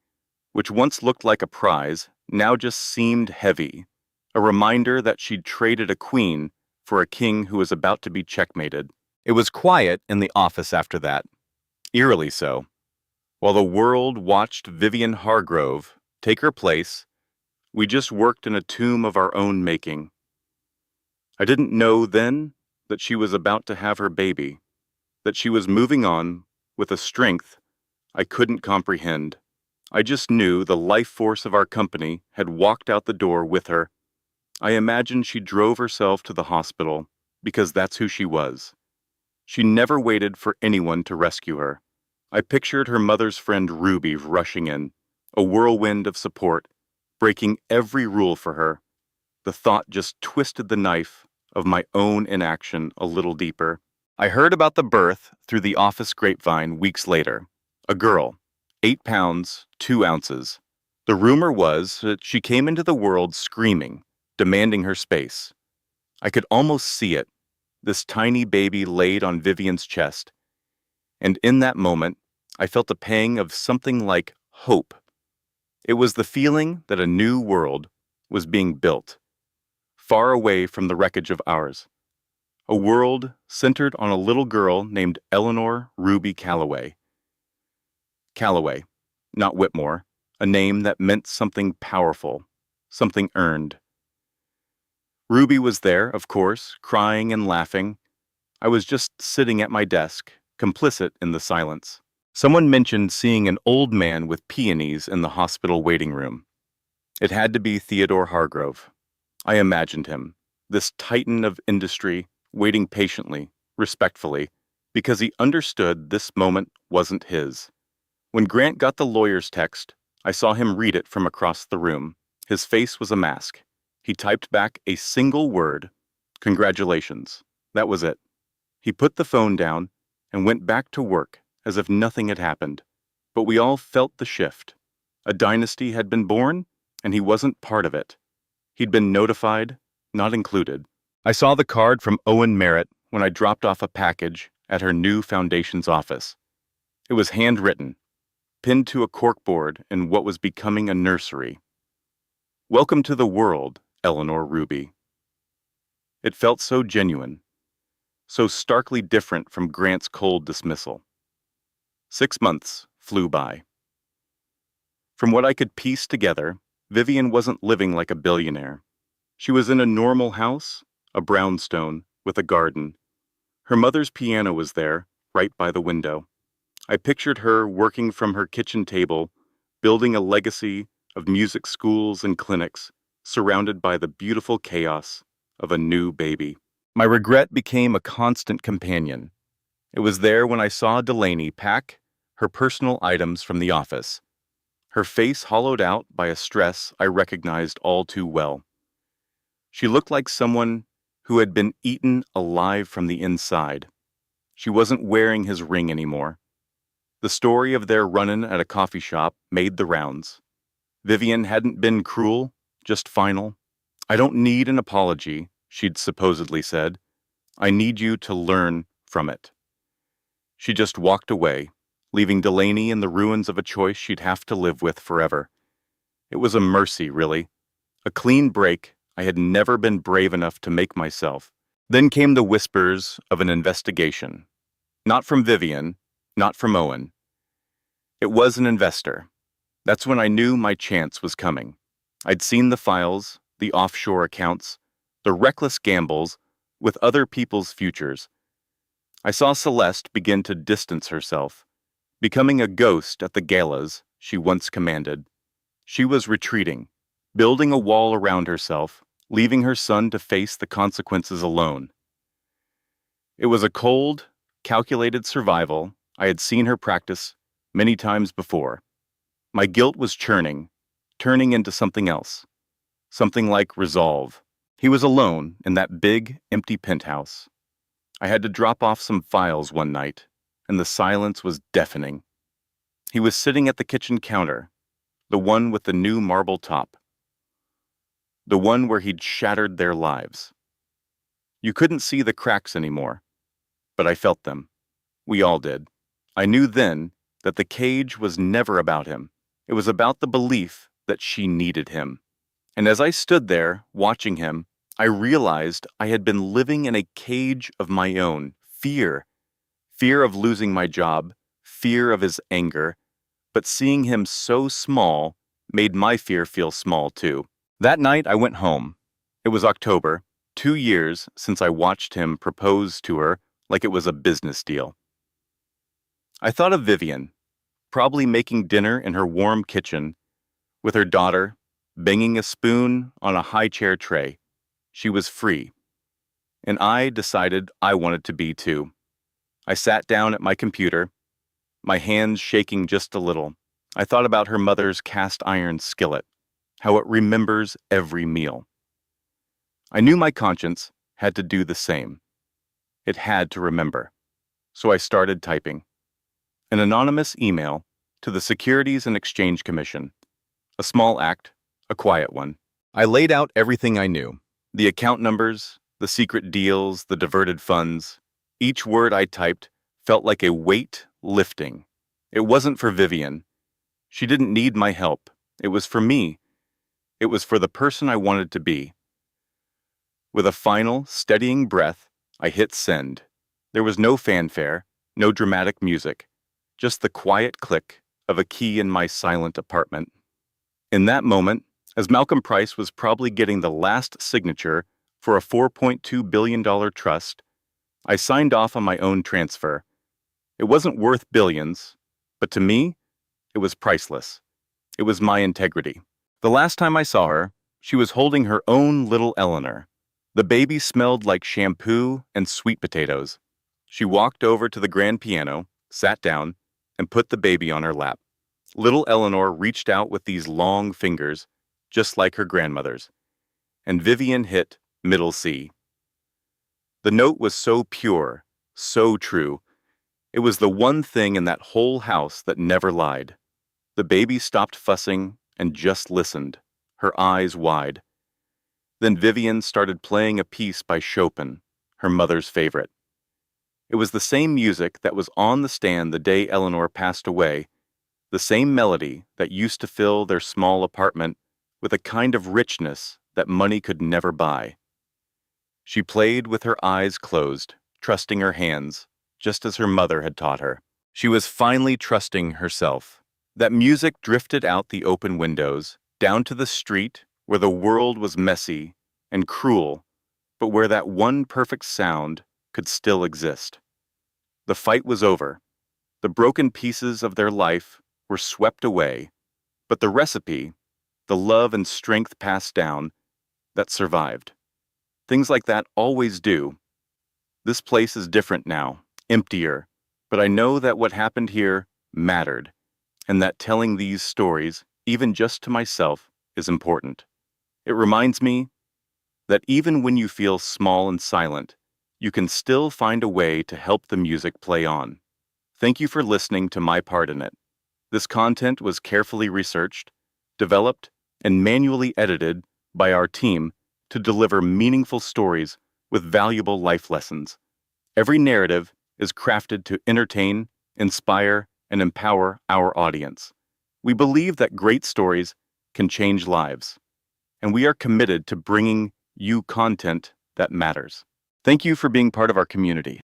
which once looked like a prize, now just seemed heavy. A reminder that she'd traded a queen for a king who was about to be checkmated. It was quiet in the office after that, eerily so, while the world watched Vivian Hargrove take her place. We just worked in a tomb of our own making. I didn't know then that she was about to have her baby, that she was moving on with a strength I couldn't comprehend. I just knew the life force of our company had walked out the door with her. I imagined she drove herself to the hospital because that's who she was. She never waited for anyone to rescue her. I pictured her mother's friend Ruby rushing in, a whirlwind of support, breaking every rule for her. The thought just twisted the knife of my own inaction a little deeper. I heard about the birth through the office grapevine weeks later. A girl, 8 pounds, 2 ounces. The rumor was that she came into the world screaming, demanding her space. I could almost see it, this tiny baby laid on Vivian's chest. And in that moment, I felt a pang of something like hope. It was the feeling that a new world was being built, far away from the wreckage of ours. A world centered on a little girl named Eleanor Ruby Calloway. Calloway, not Whitmore, a name that meant something powerful, something earned. Ruby was there, of course, crying and laughing. I was just sitting at my desk, complicit in the silence. Someone mentioned seeing an old man with peonies in the hospital waiting room. It had to be Theodore Hargrove. I imagined him, this titan of industry, waiting patiently, respectfully, because he understood this moment wasn't his. When Grant got the lawyer's text, I saw him read it from across the room. His face was a mask. He typed back a single word, "Congratulations." That was it. He put the phone down and went back to work as if nothing had happened. But we all felt the shift. A dynasty had been born, and he wasn't part of it. He'd been notified, not included. I saw the card from Owen Merritt when I dropped off a package at her new foundation's office. It was handwritten, pinned to a corkboard in what was becoming a nursery. "Welcome to the world, Eleanor Ruby." It felt so genuine, so starkly different from Grant's cold dismissal. 6 months flew by. From what I could piece together, Vivian wasn't living like a billionaire. She was in a normal house, a brownstone, with a garden. Her mother's piano was there, right by the window. I pictured her working from her kitchen table, building a legacy of music schools and clinics, surrounded by the beautiful chaos of a new baby. My regret became a constant companion. It was there when I saw Delaney pack her personal items from the office, her face hollowed out by a stress I recognized all too well. She looked like someone who had been eaten alive from the inside. She wasn't wearing his ring anymore. The story of their run-in at a coffee shop made the rounds. Vivian hadn't been cruel, just final. "I don't need an apology," she'd supposedly said. "I need you to learn from it." She just walked away, leaving Delaney in the ruins of a choice she'd have to live with forever. It was a mercy, really. A clean break I had never been brave enough to make myself. Then came the whispers of an investigation. Not from Vivian, not from Owen. It was an investor. That's when I knew my chance was coming. I'd seen the files, the offshore accounts, the reckless gambles with other people's futures. I saw Celeste begin to distance herself, becoming a ghost at the galas she once commanded. She was retreating, building a wall around herself, leaving her son to face the consequences alone. It was a cold, calculated survival I had seen her practice many times before. My guilt was churning, turning into something else, something like resolve. He was alone in that big, empty penthouse. I had to drop off some files one night, and the silence was deafening. He was sitting at the kitchen counter, the one with the new marble top, the one where he'd shattered their lives. You couldn't see the cracks anymore, but I felt them. We all did. I knew then that the cage was never about him. It was about the belief that she needed him. And as I stood there, watching him, I realized I had been living in a cage of my own. Fear. Fear of losing my job, fear of his anger, but seeing him so small made my fear feel small too. That night I went home. It was October, 2 years since I watched him propose to her like it was a business deal. I thought of Vivian, probably making dinner in her warm kitchen, with her daughter, banging a spoon on a high chair tray. She was free. And I decided I wanted to be too. I sat down at my computer, my hands shaking just a little. I thought about her mother's cast iron skillet, how it remembers every meal. I knew my conscience had to do the same. It had to remember. So I started typing. An anonymous email to the Securities and Exchange Commission. A small act, a quiet one. I laid out everything I knew. The account numbers, the secret deals, the diverted funds. Each word I typed felt like a weight lifting. It wasn't for Vivian. She didn't need my help. It was for me. It was for the person I wanted to be. With a final, steadying breath, I hit send. There was no fanfare, no dramatic music, just the quiet click of a key in my silent apartment. In that moment, as Malcolm Price was probably getting the last signature for a $4.2 billion trust, I signed off on my own transfer. It wasn't worth billions, but to me, it was priceless. It was my integrity. The last time I saw her, she was holding her own little Eleanor. The baby smelled like shampoo and sweet potatoes. She walked over to the grand piano, sat down, and put the baby on her lap. Little Eleanor reached out with these long fingers, just like her grandmother's, and Vivian hit middle C. The note was so pure, so true. It was the one thing in that whole house that never lied. The baby stopped fussing and just listened, her eyes wide. Then Vivian started playing a piece by Chopin, her mother's favorite. It was the same music that was on the stand the day Eleanor passed away, the same melody that used to fill their small apartment with a kind of richness that money could never buy. She played with her eyes closed, trusting her hands, just as her mother had taught her. She was finally trusting herself. That music drifted out the open windows, down to the street where the world was messy and cruel, but where that one perfect sound could still exist. The fight was over. The broken pieces of their life were swept away, but the recipe, the love and strength passed down, that survived. Things like that always do. This place is different now, emptier, but I know that what happened here mattered, and that telling these stories, even just to myself, is important. It reminds me that even when you feel small and silent, you can still find a way to help the music play on. Thank you for listening to my part in it. This content was carefully researched, developed, and manually edited by our team to deliver meaningful stories with valuable life lessons. Every narrative is crafted to entertain, inspire, and empower our audience. We believe that great stories can change lives, and we are committed to bringing you content that matters. Thank you for being part of our community.